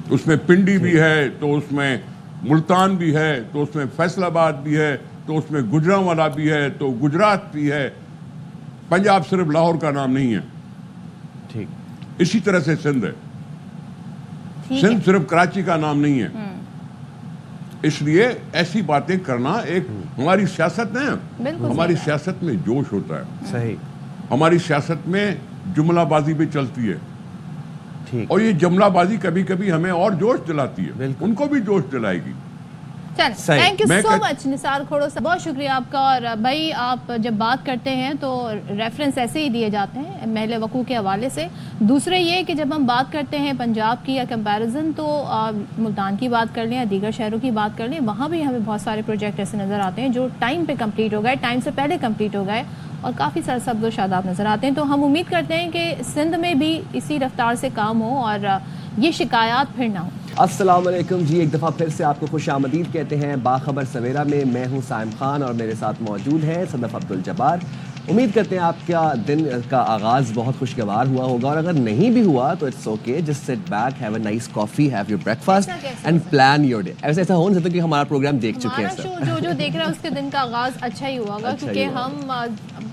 اس میں پنڈی بھی ہے, تو اس میں ملتان بھی ہے, تو اس میں فیصل آباد بھی ہے, تو اس میں گجرانوالہ بھی ہے, تو گجرات بھی ہے. پنجاب صرف لاہور کا نام نہیں ہے. ٹھیک, اسی طرح سے سندھ ہے. سندھ صرف کراچی کا نام نہیں ہے. اس لیے ایسی باتیں کرنا ایک ہماری سیاست ہے. ہماری سیاست میں جوش ہوتا ہے. صحیح, ہماری سیاست میں جملہ بازی بھی چلتی ہے, اور یہ جملہ بازی کبھی کبھی ہمیں اور جوش دلاتی ہے, ان کو بھی جوش دلائے گی. تھینک یو سو مچ نثار کھوڑو صاحب, بہت شکریہ آپ کا. اور بھائی آپ جب بات کرتے ہیں تو ریفرنس ایسے ہی دیے جاتے ہیں محل وقوع کے حوالے سے. دوسرے یہ کہ جب ہم بات کرتے ہیں پنجاب کی یا کمپیریزن, تو ملتان کی بات کر لیں یا دیگر شہروں کی بات کر لیں, وہاں بھی ہمیں بہت سارے پروجیکٹ ایسے نظر آتے ہیں جو ٹائم پہ کمپلیٹ ہو گئے, ٹائم سے پہلے کمپلیٹ ہو گئے, اور کافی سرسبز و شاداب نظر آتے ہیں. تو ہم امید کرتے ہیں کہ سندھ میں بھی اسی رفتار سے کام ہو اور یہ شکایات پھر نہ ہوں. السلام علیکم جی, ایک دفعہ پھر سے آپ کو خوش آمدید کہتے ہیں باخبر سویرا میں. میں ہوں سائم خان اور میرے ساتھ موجود ہیں صدف عبدالجبار. امید کرتے ہیں آپ کا دن کا آغاز بہت خوشگوار ہوا ہوگا, اور اگر نہیں بھی ہوا تو it's okay, just sit back, have a nice coffee, have your breakfast and plan your day. ایسا ہو نہیں سکتا کہ ہمارا پروگرام دیکھ چکے ہیں سر. جو دیکھ رہا ہے اس کے دن کا آغاز اچھا ہی ہوا ہوگا, کیونکہ ہم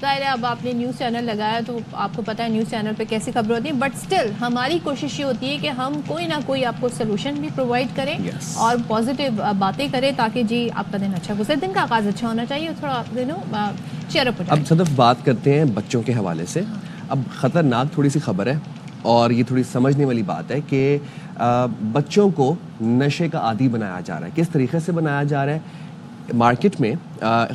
ظاہر ہے اب آپ نے نیوز چینل لگایا تو آپ کو پتہ ہے نیوز چینل پہ کیسی خبریں ہوتی ہیں, بٹ اسٹل ہماری کوشش یہ ہوتی ہے کہ ہم کوئی نہ کوئی آپ کو سولوشن بھی پرووائڈ کریں اور پازیٹیو باتیں کریں, تاکہ جی آپ کا دن اچھا گزرے. دن کا آغاز اچھا ہونا چاہیے, تھوڑا چیئر اپ ہو جائے. اب صدف بات کرتے ہیں بچوں کے حوالے سے. اب خطرناک تھوڑی سی خبر ہے, اور یہ تھوڑی سمجھنے والی بات ہے کہ بچوں کو نشے کا عادی بنایا جا رہا ہے. کس طریقے سے بنایا جا رہا ہے؟ مارکیٹ میں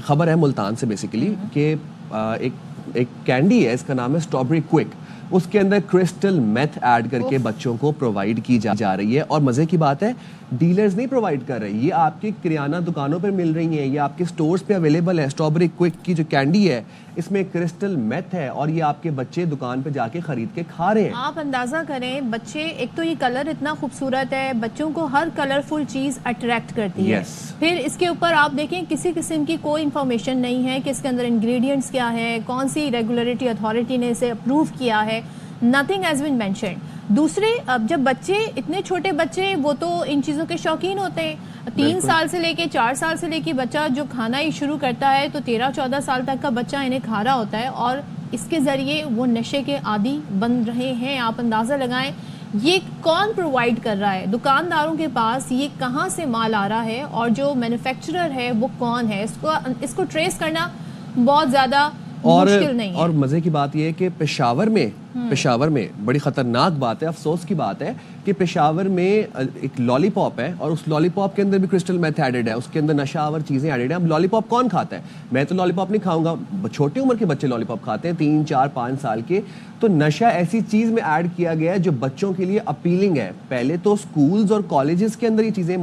خبر ہے ملتان سے بیسیکلی کہ ایک کینڈی ہے, اس کا نام ہے اسٹرابری کوئک. اس کے اندر کرسٹل میتھ ایڈ کر کے بچوں کو پرووائڈ کی جا رہی ہے. اور مزے کی بات ہے ڈیلرز نہیں پرووائڈ کر رہے, یہ آپ کی کرانہ دکانوں پر مل رہی ہیں, یہ آپ کے سٹورز پہ اویلیبل ہے. اسٹرابری کوئک کی جو کینڈی ہے اس میں کرسٹل میتھ ہے, اور یہ آپ کے بچے دکان پہ جا کے خرید کے کھا رہے ہیں. آپ اندازہ کریں, بچے, ایک تو یہ کلر اتنا خوبصورت ہے, بچوں کو ہر کلرفل چیز اٹریکٹ کرتی ہے. پھر اس کے اوپر آپ دیکھیں کسی قسم کی کوئی انفارمیشن نہیں ہے کہ اس کے اندر انگریڈینٹس کیا ہے, کون سی ریگولیٹری اتھارٹی نے اسے اپروو کیا ہے. nothing has been mentioned. دوسرے, اب جب بچے, اتنے چھوٹے بچے, وہ تو ان چیزوں کے شوقین ہوتے ہیں. 3 سال سے لے کے 4 سال سے لے کے بچہ جو کھانا ہی شروع کرتا ہے تو 13-14 سال تک کا بچہ انہیں کھا رہا ہوتا ہے, اور اس کے ذریعے وہ نشے کے عادی بن رہے ہیں. آپ اندازہ لگائیں یہ کون پرووائڈ کر رہا ہے, دکانداروں کے پاس یہ کہاں سے مال آ رہا ہے, اور جو مینوفیکچرر ہے وہ کون ہے, اس کو ٹریس کرنا بہت زیادہ مشکل نہیں ہے. اور مزے کی بات یہ ہے کہ پشاور میں بڑی خطرناک بات ہے, افسوس کی بات ہے کہ پشاور میں ایک لالی پاپ ہے, اور اس لالی پاپ کے اندر بھی کرسٹل میتھ ایڈڈ ہے, اس کے اندر نشہ آور چیزیں ایڈڈ ہیں. اب لالی پاپ کون کھاتا ہے؟ میں تو لالی پاپ نہیں کھاؤں گا, چھوٹی عمر کے بچے لالی پاپ کھاتے ہیں, 3, 4, 5 سال کے. تو نشہ ایسی چیز میں ایڈ کیا گیا ہے جو بچوں کے لیے اپیلنگ ہے. پہلے تو سکولز اور کالجز کے اندر یہ چیزیں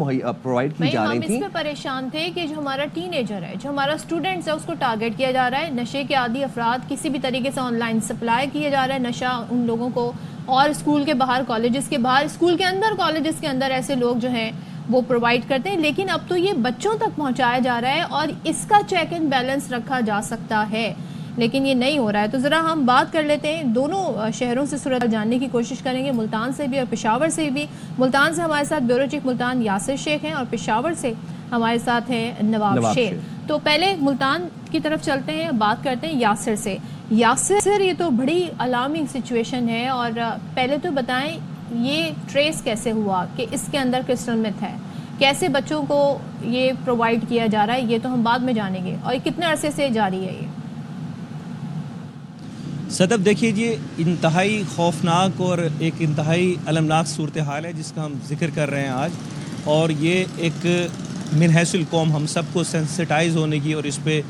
پرووائڈ کی جا رہی تھیں. ہم اس پہ پریشان تھے کہ جو ہمارا ٹین ایجر ہے, جو ہمارا اسٹوڈنٹس ہے, اس کو ٹارگٹ کیا جا رہا ہے. نشے کے عادی افراد کسی بھی طریقے سے آن لائن سپلائی کیا جا رہا ہے نشہ ان لوگوں کو, اور اسکول کے باہر, کالجز کے باہر, اسکول کے اندر, کالجز کے اندر ایسے لوگ جو ہیں وہ پرووائڈ کرتے ہیں. لیکن اب تو یہ بچوں تک پہنچایا جا رہا ہے, اور اس کا چیک اینڈ بیلنس رکھا جا سکتا ہے, لیکن یہ نہیں ہو رہا ہے. تو ذرا ہم بات کر لیتے ہیں, دونوں شہروں سے صورت جاننے کی کوشش کریں گے, ملتان سے بھی اور پشاور سے بھی. ملتان سے ہمارے ساتھ بیورو چیف ملتان یاسر شیخ ہیں, اور پشاور سے ہمارے ساتھ ہیں نواب شیر. تو پہلے ملتان کی طرف چلتے ہیں, بات کرتے ہیں یاسر سے. یاسر, یہ تو بڑی الارمنگ سچویشن ہے, اور پہلے تو بتائیں یہ ٹریس کیسے ہوا کہ اس کے اندر کرسٹل میتھ ہے, کیسے بچوں کو یہ پرووائڈ کیا جا رہا ہے, یہ تو ہم بعد میں جانیں گے, اور کتنے عرصے سے جاری ہے یہ؟ صدف دیکھیے, یہ انتہائی خوفناک اور ایک انتہائی المناک صورتحال ہے جس کا ہم ذکر کر رہے ہیں آج, اور یہ ایک من حیث القوم ہم سب کو سینسٹائز ہونے کی اور اس پہ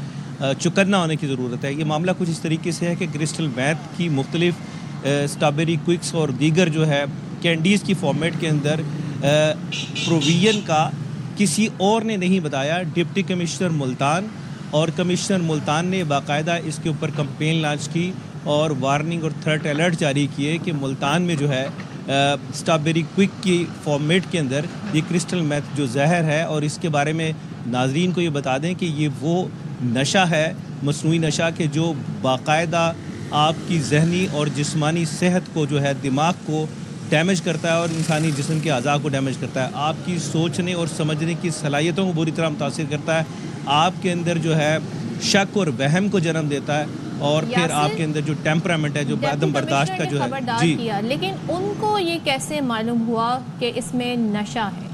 چکنا ہونے کی ضرورت ہے. یہ معاملہ کچھ اس طریقے سے ہے کہ کرسٹل میتھ کی مختلف اسٹرابیری کوئکس اور دیگر جو ہے کینڈیز کی فارمیٹ کے اندر پروویژن کا کسی اور نے نہیں بتایا. ڈپٹی کمشنر ملتان اور کمشنر ملتان نے باقاعدہ اس کے اوپر کمپین لانچ کی اور وارننگ اور تھریٹ الرٹ جاری کیے کہ ملتان میں جو ہے اسٹرابیری کوئک کی فارمیٹ کے اندر یہ کرسٹل میتھ جو زہر ہے, اور اس کے بارے میں ناظرین کو یہ بتا دیں کہ یہ وہ نشہ ہے, مصنوعی نشہ کہ جو باقاعدہ آپ کی ذہنی اور جسمانی صحت کو جو ہے دماغ کو ڈیمیج کرتا ہے اور انسانی جسم کے اعضاء کو ڈیمیج کرتا ہے. آپ کی سوچنے اور سمجھنے کی صلاحیتوں کو بری طرح متاثر کرتا ہے. آپ کے اندر جو ہے شک اور وہم کو جنم دیتا ہے, اور پھر آپ کے اندر جو ٹیمپرامنٹ ہے جو عدم برداشت کا جو ہے جی, لیکن ان کو یہ کیسے معلوم ہوا کہ اس میں نشہ ہے؟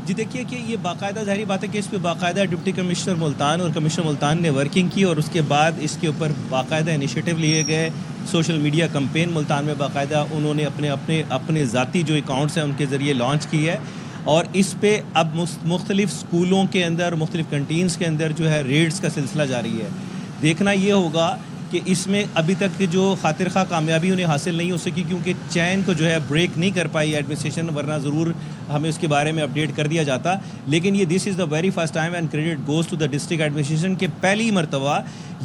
جی دیکھیے کہ یہ باقاعدہ ظاہری بات ہے کہ اس پہ باقاعدہ ڈپٹی کمشنر ملتان اور کمشنر ملتان نے ورکنگ کی, اور اس کے بعد اس کے اوپر باقاعدہ انیشیٹو لیے گئے. سوشل میڈیا کمپین ملتان میں باقاعدہ انہوں نے اپنے ذاتی جو اکاؤنٹس ہیں ان کے ذریعے لانچ کی ہے, اور اس پہ اب مختلف اسکولوں کے اندر, مختلف کنٹینز کے اندر جو ہے ریڈز کا سلسلہ جاری ہے. دیکھنا یہ ہوگا کہ اس میں ابھی تک جو خاطر خواہ کامیابی انہیں حاصل نہیں ہو سکی, کیونکہ چین کو جو ہے بریک نہیں کر پائی ایڈمنسٹریشن, ورنہ ضرور ہمیں اس کے بارے میں اپڈیٹ کر دیا جاتا. لیکن یہ this is the very first time and credit goes to the district administration کہ پہلی مرتبہ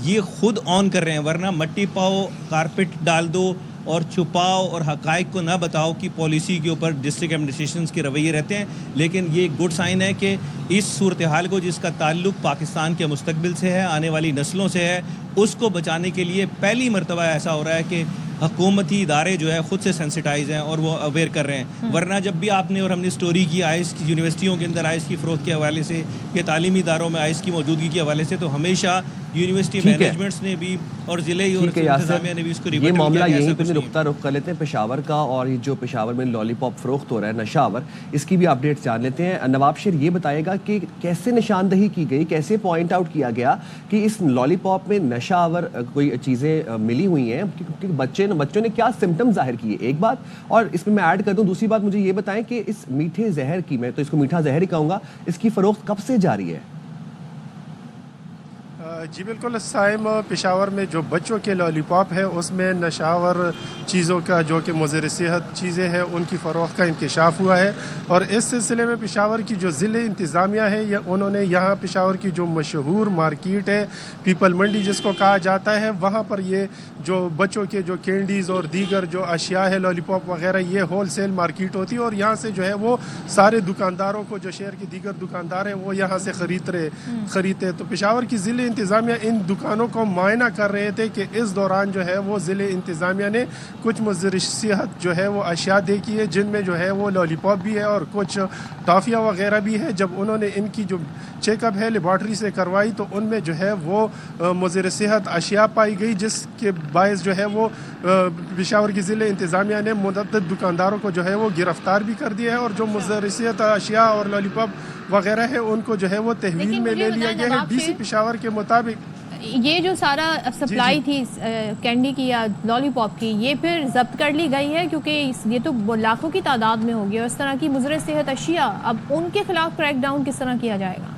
یہ خود آن کر رہے ہیں, ورنہ مٹی پاؤ, کارپیٹ ڈال دو اور چھپاؤ اور حقائق کو نہ بتاؤ کی پالیسی کے اوپر ڈسٹرکٹ ایڈمنسٹریشنز کے رویے رہتے ہیں. لیکن یہ گڈ سائن ہے کہ اس صورتحال کو جس کا تعلق پاکستان کے مستقبل سے ہے, آنے والی نسلوں سے ہے, اس کو بچانے کے لیے پہلی مرتبہ ایسا ہو رہا ہے کہ حکومتی ادارے جو ہے خود سے سینسیٹائز ہیں اور وہ اویئر کر رہے ہیں. ورنہ جب بھی آپ نے اور ہم نے سٹوری کی آئس کی یونیورسٹیوں کے اندر آئس کی فروخت کے حوالے سے یا تعلیمی اداروں میں آئس کی موجودگی کے حوالے سے, تو ہمیشہ یونیورسٹی مینجمنٹس نے بھی اور ضلعی اور انتظامیہ نے بھی اس کو یہ معاملہ یہیں پہ نقطہ رخ کر لیتے ہیں پشاور کا, اور یہ جو پشاور میں لالی پاپ فروخت ہو رہا ہے نشہ آور, اس کی بھی اپڈیٹس جان لیتے ہیں. نواب شیر یہ بتائے گا کہ کیسے نشاندہی کی گئی, کیسے پوائنٹ آؤٹ کیا گیا کہ اس لالی پاپ میں نشہ آور کوئی چیزیں ملی ہوئی ہیں, کیونکہ بچوں نے کیا سمٹم ظاہر کیے, ایک بات. اور اس میں میں ایڈ کر دوں دوسری بات, مجھے یہ بتائیں کہ اس میٹھے زہر کی, میں تو اس کو میٹھا زہر ہی کہوں گا, اس کی فروخت کب سے جاری ہے؟ جی بالکل سائم, پشاور میں جو بچوں کے لالی پاپ ہے اس میں نشاور چیزوں کا جو کہ مضر صحت چیزیں ہیں ان کی فروخت کا انکشاف ہوا ہے. اور اس سلسلے میں پشاور کی جو ضلع انتظامیہ ہے انہوں نے یہاں پشاور کی جو مشہور مارکیٹ ہے پیپل منڈی جس کو کہا جاتا ہے, وہاں پر یہ جو بچوں کے جو کینڈیز اور دیگر جو اشیاء ہے لالی پاپ وغیرہ یہ ہول سیل مارکیٹ ہوتی ہے, اور یہاں سے جو ہے وہ سارے دکانداروں کو جو شہر کے دیگر دکاندار ہیں وہ یہاں سے خریدتے. تو پشاور کی ضلع انتظامیہ ان دکانوں کو معائنہ کر رہے تھے کہ اس دوران جو ہے وہ ضلع انتظامیہ نے کچھ مضر صحت جو ہے وہ اشیاء دیکھی ہے, جن میں جو ہے وہ لالی پاپ بھی ہے اور کچھ ٹافیاں وغیرہ بھی ہے. جب انہوں نے ان کی جو چیک اپ ہے لیبارٹری سے کروائی تو ان میں جو ہے وہ مضر صحت اشیاء پائی گئی, جس کے باعث جو ہے وہ پشاور کی ضلع انتظامیہ نے متعدد دکانداروں کو جو ہے وہ گرفتار بھی کر دیا ہے, اور جو مضر صحت اشیاء اور لالی پاپ وغیرہ ہے ان کو جو ہے وہ تحویل میں لے لیا گیا ہے. ڈی سی پشاور کے مطابق یہ جو سارا سپلائی تھی کینڈی کی یا لالی پاپ کی, یہ پھر ضبط کر لی گئی ہے, کیونکہ یہ تو لاکھوں کی تعداد میں ہوگی, اور اس طرح کی مضر صحت اشیاء, اب ان کے خلاف کریک ڈاؤن کس طرح کیا جائے گا؟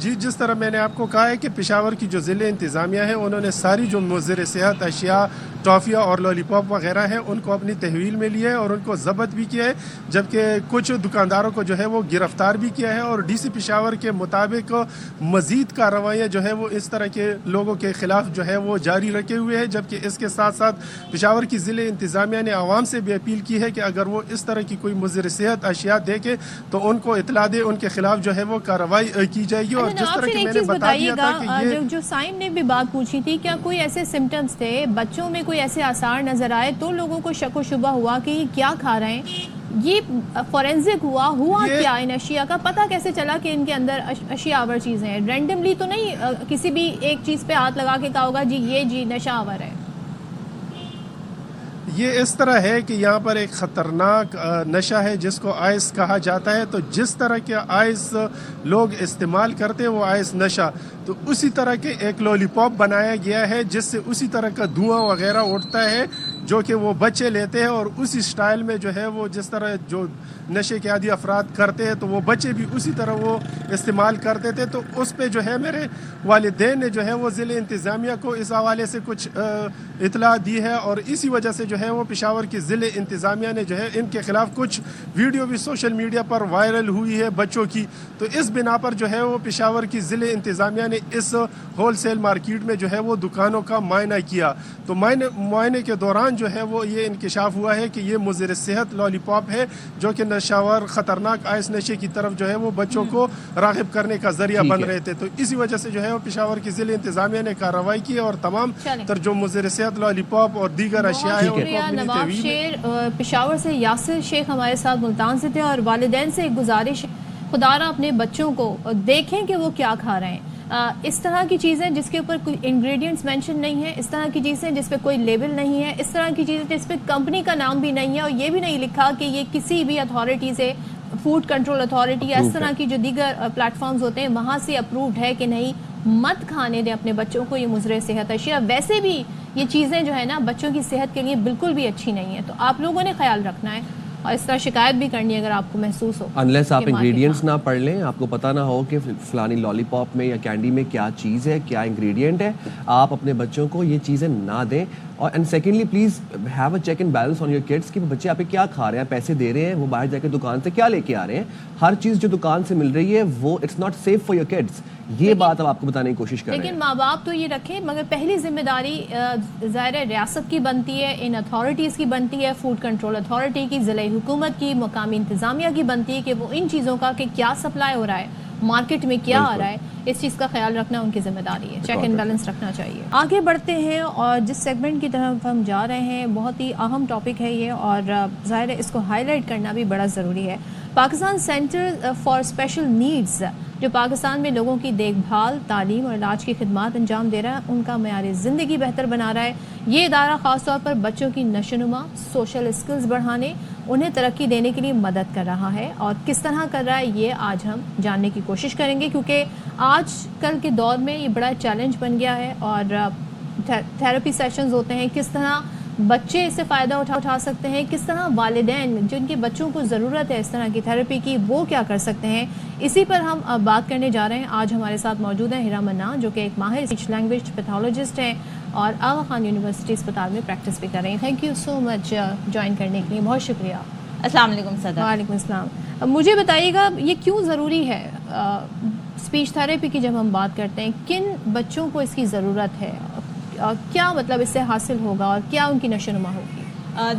جی جس طرح میں نے آپ کو کہا ہے کہ پشاور کی جو ضلع انتظامیہ ہے انہوں نے ساری جو مضر صحت اشیاء ٹافیاں اور لالی پاپ وغیرہ ہیں ان کو اپنی تحویل میں لیا ہے اور ان کو ضبط بھی کیا ہے, جبکہ کچھ دکانداروں کو جو ہے وہ گرفتار بھی کیا ہے. اور ڈی سی پشاور کے مطابق مزید کارروائیاں جو ہے وہ اس طرح کے لوگوں کے خلاف جو ہے وہ جاری رکھے ہوئے ہیں, جبکہ اس کے ساتھ ساتھ پشاور کی ضلع انتظامیہ نے عوام سے بھی اپیل کی ہے کہ اگر وہ اس طرح کی کوئی مضر صحت اشیاء دیکھے تو ان کو اطلاع دے, ان کے خلاف جو ہے وہ کارروائی کی جائے گی. اور جس طرح کی میں نے بتا دیا تھا کہ یہ جو سائم نے بھی بات پوچھی تھی, کیا کوئی ایسے سمٹمز تھے بچوں میں, کوئی ایسے آثار نظر آئے تو لوگوں کو شک و شبہ ہوا کہ یہ کیا کھا رہے ہیں, یہ فورینزک ہوا کیا, ان اشیاء کا پتہ کیسے چلا کہ ان کے اندر اشیاء آور چیزیں ہیں؟ رینڈملی تو نہیں کسی بھی ایک چیز پہ ہاتھ لگا کے کہا ہوگا جی یہ نشہ آور ہے؟ یہ اس طرح ہے کہ یہاں پر ایک خطرناک نشہ ہے جس کو آئس کہا جاتا ہے. تو جس طرح کے آئس لوگ استعمال کرتے ہیں وہ آئس نشہ, تو اسی طرح کے ایک لالی پاپ بنایا گیا ہے جس سے اسی طرح کا دھواں وغیرہ اٹھتا ہے جو کہ وہ بچے لیتے ہیں اور اسی سٹائل میں جو ہے وہ جس طرح جو نشے کے عادی افراد کرتے ہیں تو وہ بچے بھی اسی طرح وہ استعمال کرتے تھے. تو اس پہ جو ہے میرے والدین نے جو ہے وہ ضلع انتظامیہ کو اس حوالے سے کچھ اطلاع دی ہے اور اسی وجہ سے جو ہے وہ پشاور کی ضلع انتظامیہ نے جو ہے ان کے خلاف کچھ ویڈیو بھی سوشل میڈیا پر وائرل ہوئی ہے بچوں کی. تو اس بنا پر جو ہے وہ پشاور کی ضلع انتظامیہ نے اس ہول سیل مارکیٹ میں جو ہے وہ دکانوں کا معائنہ کیا. تو معائنے کے دوران جو ہے وہ یہ انکشاف ہوا ہے کہ یہ مضر صحت لالی پاپ ہے جو کہ نشاور خطرناک آئس نشے کی طرف جو ہے وہ بچوں کو راغب کرنے کا ذریعہ بن رہے تھے. تو اسی وجہ سے جو ہے وہ پشاور کی ضلع انتظامیہ نے کارروائی کی اور تمام تر جو مضر صحت لالی پاپ اور دیگر اشیاء ہیں ان کو اپنی نواب تحویل شیر پشاور سے یاسر شیخ ہمارے ساتھ ملتان سے تھے اور والدین سے ایک گزارش خدا را اپنے بچوں کو دیکھیں کہ وہ کیا کھا رہے ہیں. اس طرح کی چیزیں جس کے اوپر کوئی انگریڈینٹس مینشن نہیں ہے, اس طرح کی چیزیں جس پہ کوئی لیبل نہیں ہے, اس طرح کی چیزیں جس پہ کمپنی کا نام بھی نہیں ہے اور یہ بھی نہیں لکھا کہ یہ کسی بھی اتھارٹی سے, فوڈ کنٹرول اتھارٹی یا اس طرح کی جو دیگر پلیٹ فارمز ہوتے ہیں وہاں سے اپرووڈ ہے کہ نہیں, مت کھانے دیں اپنے بچوں کو یہ مضر صحت اشیاء. ویسے بھی یہ چیزیں جو ہے نا بچوں کی صحت کے لیے بالکل بھی اچھی نہیں ہے, تو آپ لوگوں نے خیال رکھنا ہے اور اس طرح شکایت بھی کرنی ہے اگر آپ کو محسوس ہو. انلیس آپ انگریڈینٹس نہ پڑھ لیں, آپ کو پتہ نہ ہو کہ فلانی لالی پاپ میں یا کینڈی میں کیا چیز ہے, کیا انگریڈینٹ ہے, آپ اپنے بچوں کو یہ چیزیں نہ دیں. اور and secondly please have a check and balance on your kids کہ بچے آپ پہ کیا کھا رہے ہیں, پیسے دے رہے ہیں, وہ باہر جا کے دکان سے کیا لے کے آ رہے ہیں. ہر چیز جو دکان سے مل رہی ہے وہ it's not safe for your kids. یہ بات اب آپ کو بتانے کی کوشش کر رہے ہیں. لیکن ماں باپ تو یہ رکھیں, مگر پہلی ذمہ داری ظاہر ریاست کی بنتی ہے, ان اتھارٹیز کی بنتی ہے, فوڈ کنٹرول اتھارٹی کی, ضلع حکومت کی, مقامی انتظامیہ کی بنتی ہے کہ وہ ان چیزوں کا کہ کیا سپلائی ہو رہا ہے, مارکیٹ میں کیا آ رہا ہے, اس چیز کا خیال رکھنا ان کی ذمہ داری ہے. چیک اینڈ بیلنس رکھنا چاہیے. آگے بڑھتے ہیں اور جس سیگمنٹ کی طرف ہم جا رہے ہیں بہت ہی اہم ٹاپک ہے یہ, اور ظاہر ہے اس کو ہائی لائٹ کرنا بھی بڑا ضروری ہے. Pakistan centre for special needs جو پاکستان میں لوگوں کی دیکھ بھال, تعلیم اور علاج کی خدمات انجام دے رہا ہے, ان کا معیار زندگی بہتر بنا رہا ہے. یہ ادارہ خاص طور پر بچوں کی نشوونما, سوشل اسکلز بڑھانے, انہیں ترقی دینے کے لیے مدد کر رہا ہے. اور کس طرح کر رہا ہے یہ آج ہم جاننے کی کوشش کریں گے, کیونکہ آج کل کے دور میں یہ بڑا چیلنج بن گیا ہے. اور تھیراپی سیشنز ہوتے ہیں, کس طرح بچے اس سے فائدہ اٹھا سکتے ہیں, کس طرح والدین جن کے بچوں کو ضرورت ہے اس طرح کی تھیراپی کی وہ کیا کر سکتے ہیں, اسی پر ہم بات کرنے جا رہے ہیں. آج ہمارے ساتھ موجود ہیں ہیرا منان جو کہ ایک ماہر اسپیچ لینگویج پیتھولوجسٹ ہیں اور آغا خان یونیورسٹی اسپتال میں پریکٹس بھی کر رہے ہیں. Thank you so much join کرنے کے لیے, بہت شکریہ. السلام علیکم صدر. وعلیکم السلام. مجھے بتائیے گا یہ کیوں ضروری ہے اسپیچ تھیراپی کی, جب ہم بات کرتے ہیں کن بچوں کو اس کی ضرورت ہے, کیا مطلب اس سے حاصل ہوگا اور کیا ان کی نشوونما ہوگی؟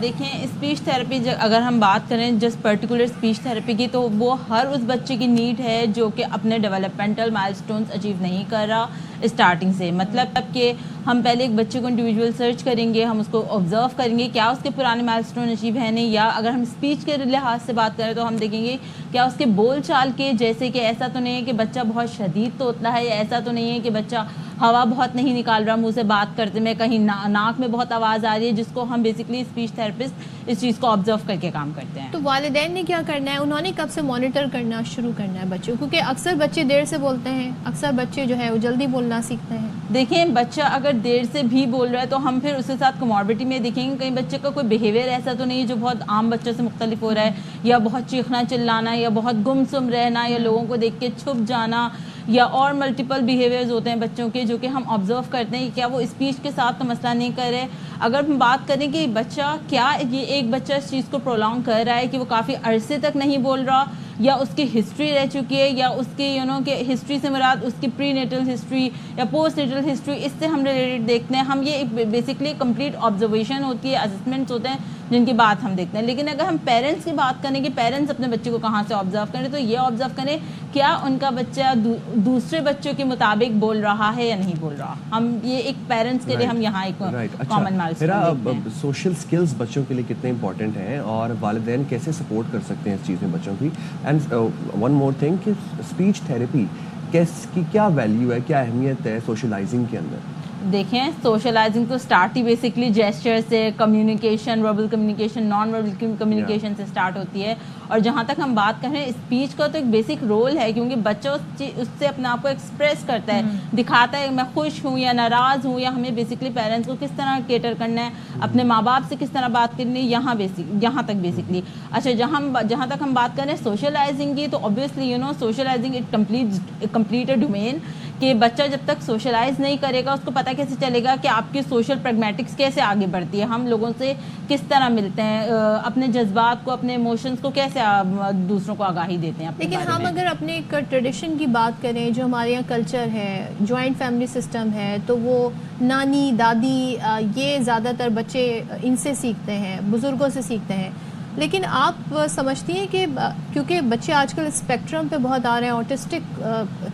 دیکھیں اسپیچ تھیراپی اگر ہم بات کریں جس پرٹیکولر اسپیچ تھیراپی کی, تو وہ ہر اس بچے کی نیڈ ہے جو کہ اپنے ڈیولپمنٹل مائل سٹونز اچیو نہیں کر رہا اسٹارٹنگ سے. مطلب کہ ہم پہلے ایک بچے کو انڈیویجول سرچ کریں گے, ہم اس کو آبزرو کریں گے کیا اس کے پرانے مائل سٹون اچیو ہیں نہیں, یا اگر ہم اسپیچ کے لحاظ سے بات کریں تو ہم دیکھیں گے کیا اس کے بول چال کے, جیسے کہ ایسا تو نہیں ہے کہ بچہ بہت شدید توتلا ہے, یا ایسا تو نہیں ہے کہ بچہ ہوا بہت نہیں نکال رہا منہ سے بات کرتے میں, کہیں ناک میں بہت آواز آ رہی ہے, جس کو ہم بیسکلی اسپیچ تھراپسٹ اس چیز کو آبزرو کر کے کام کرتے ہیں. تو والدین نے کیا کرنا ہے, انہوں نے کب سے مانیٹر کرنا شروع کرنا ہے بچوں, کیونکہ اکثر بچے دیر سے بولتے ہیں, اکثر بچے جو ہے وہ جلدی بولنا سیکھتے ہیں. دیکھیں بچہ اگر دیر سے بھی بول رہا ہے تو ہم پھر اس کے ساتھ کوموربڈی میں دیکھیں گے کہیں بچے کا کوئی بیہیویئر ایسا تو نہیں ہے جو بہت عام بچوں سے مختلف ہو رہا ہے, یا بہت چیخنا چلانا, یا بہت گم سم رہنا, یا لوگوں کو دیکھ کے چھپ جانا, یا اور ملٹیپل بیہیویئرز ہوتے ہیں بچوں کے جو کہ ہم آبزرو کرتے ہیں کہ کیا وہ اسپیچ کے ساتھ تو مسئلہ نہیں کر رہے. اگر ہم بات کریں کہ بچہ کیا یہ ایک بچہ اس چیز کو پرولونگ کر رہا ہے کہ وہ کافی عرصے تک نہیں بول رہا, یا اس کی ہسٹری رہ چکی ہے, یا اس کی کہ ہسٹری سے مراد اس کی پری نیٹل ہسٹری یا پوسٹ نیٹل ہسٹری, اس سے ہم ریلیٹڈ دیکھتے ہیں. ہم یہ بیسکلی کمپلیٹ آبزرویشن ہوتی ہے, اسسمنٹس ہوتے ہیں جن کی بات ہم دیکھتے ہیں. لیکن اگر ہم پیرنٹس کی بات کریں کہ پیرنٹس اپنے بچے کو کہاں سے آبزرو کریں, تو یہ آبزرو کریں کیا ان کا بچہ دوسرے بچوں کے مطابق بول رہا ہے یا نہیں بول رہا. ہم یہ ایک پیرنٹس کے لیے ہم یہاں ایک کامن مائلسٹون. سوشل اسکلز بچوں کے لیے کتنے امپورٹنٹ ہیں اور والدین کیسے سپورٹ کر سکتے ہیں اس چیز میں بچوں کی. اینڈ ون مور تھنگ کہ اسپیچ تھیراپی کی کیا ویلیو ہے, کیا اہمیت ہے سوشلائزنگ کے اندر؟ دیکھیں سوشلائزنگ تو اسٹارٹ ہی بیسکلی جیسچر سے, communication, verbal communication, non verbal communication سے اسٹارٹ ہوتی ہے. اور جہاں تک ہم بات کریں اسپیچ کا تو ایک بیسک رول ہے, کیونکہ بچہ اس سے اپنے آپ کو ایکسپریس کرتا ہے, دکھاتا ہے میں خوش ہوں یا ناراض ہوں, یا ہمیں بیسکلی پیرنٹس کو کس طرح کیٹر کرنا ہے, اپنے ماں باپ سے کس طرح بات کرنی ہے, یہاں تک بیسکلی. اچھا جہاں تک ہم بات کریں سوشلائزنگ کی, تو obviously socializing it complete a domain, کہ بچہ جب تک سوشلائز نہیں کرے گا اس کو پتہ کیسے چلے گا کہ آپ کی سوشل پریگمیٹکس کیسے آگے بڑھتی ہے, ہم لوگوں سے کس طرح ملتے ہیں, اپنے جذبات کو, اپنے ایموشنز کو کیسے دوسروں کو آگاہی دیتے ہیں. لیکن ہم اگر اپنے ایک ٹریڈیشن کی بات کریں, جو ہمارے یہاں کلچر ہے, جوائنٹ فیملی سسٹم ہے, تو وہ نانی دادی یہ زیادہ تر بچے ان سے سیکھتے ہیں, بزرگوں سے سیکھتے ہیں. لیکن آپ سمجھتی ہیں کہ کیونکہ بچے آج کل اسپیکٹرم پہ بہت آ رہے ہیں, آٹسٹک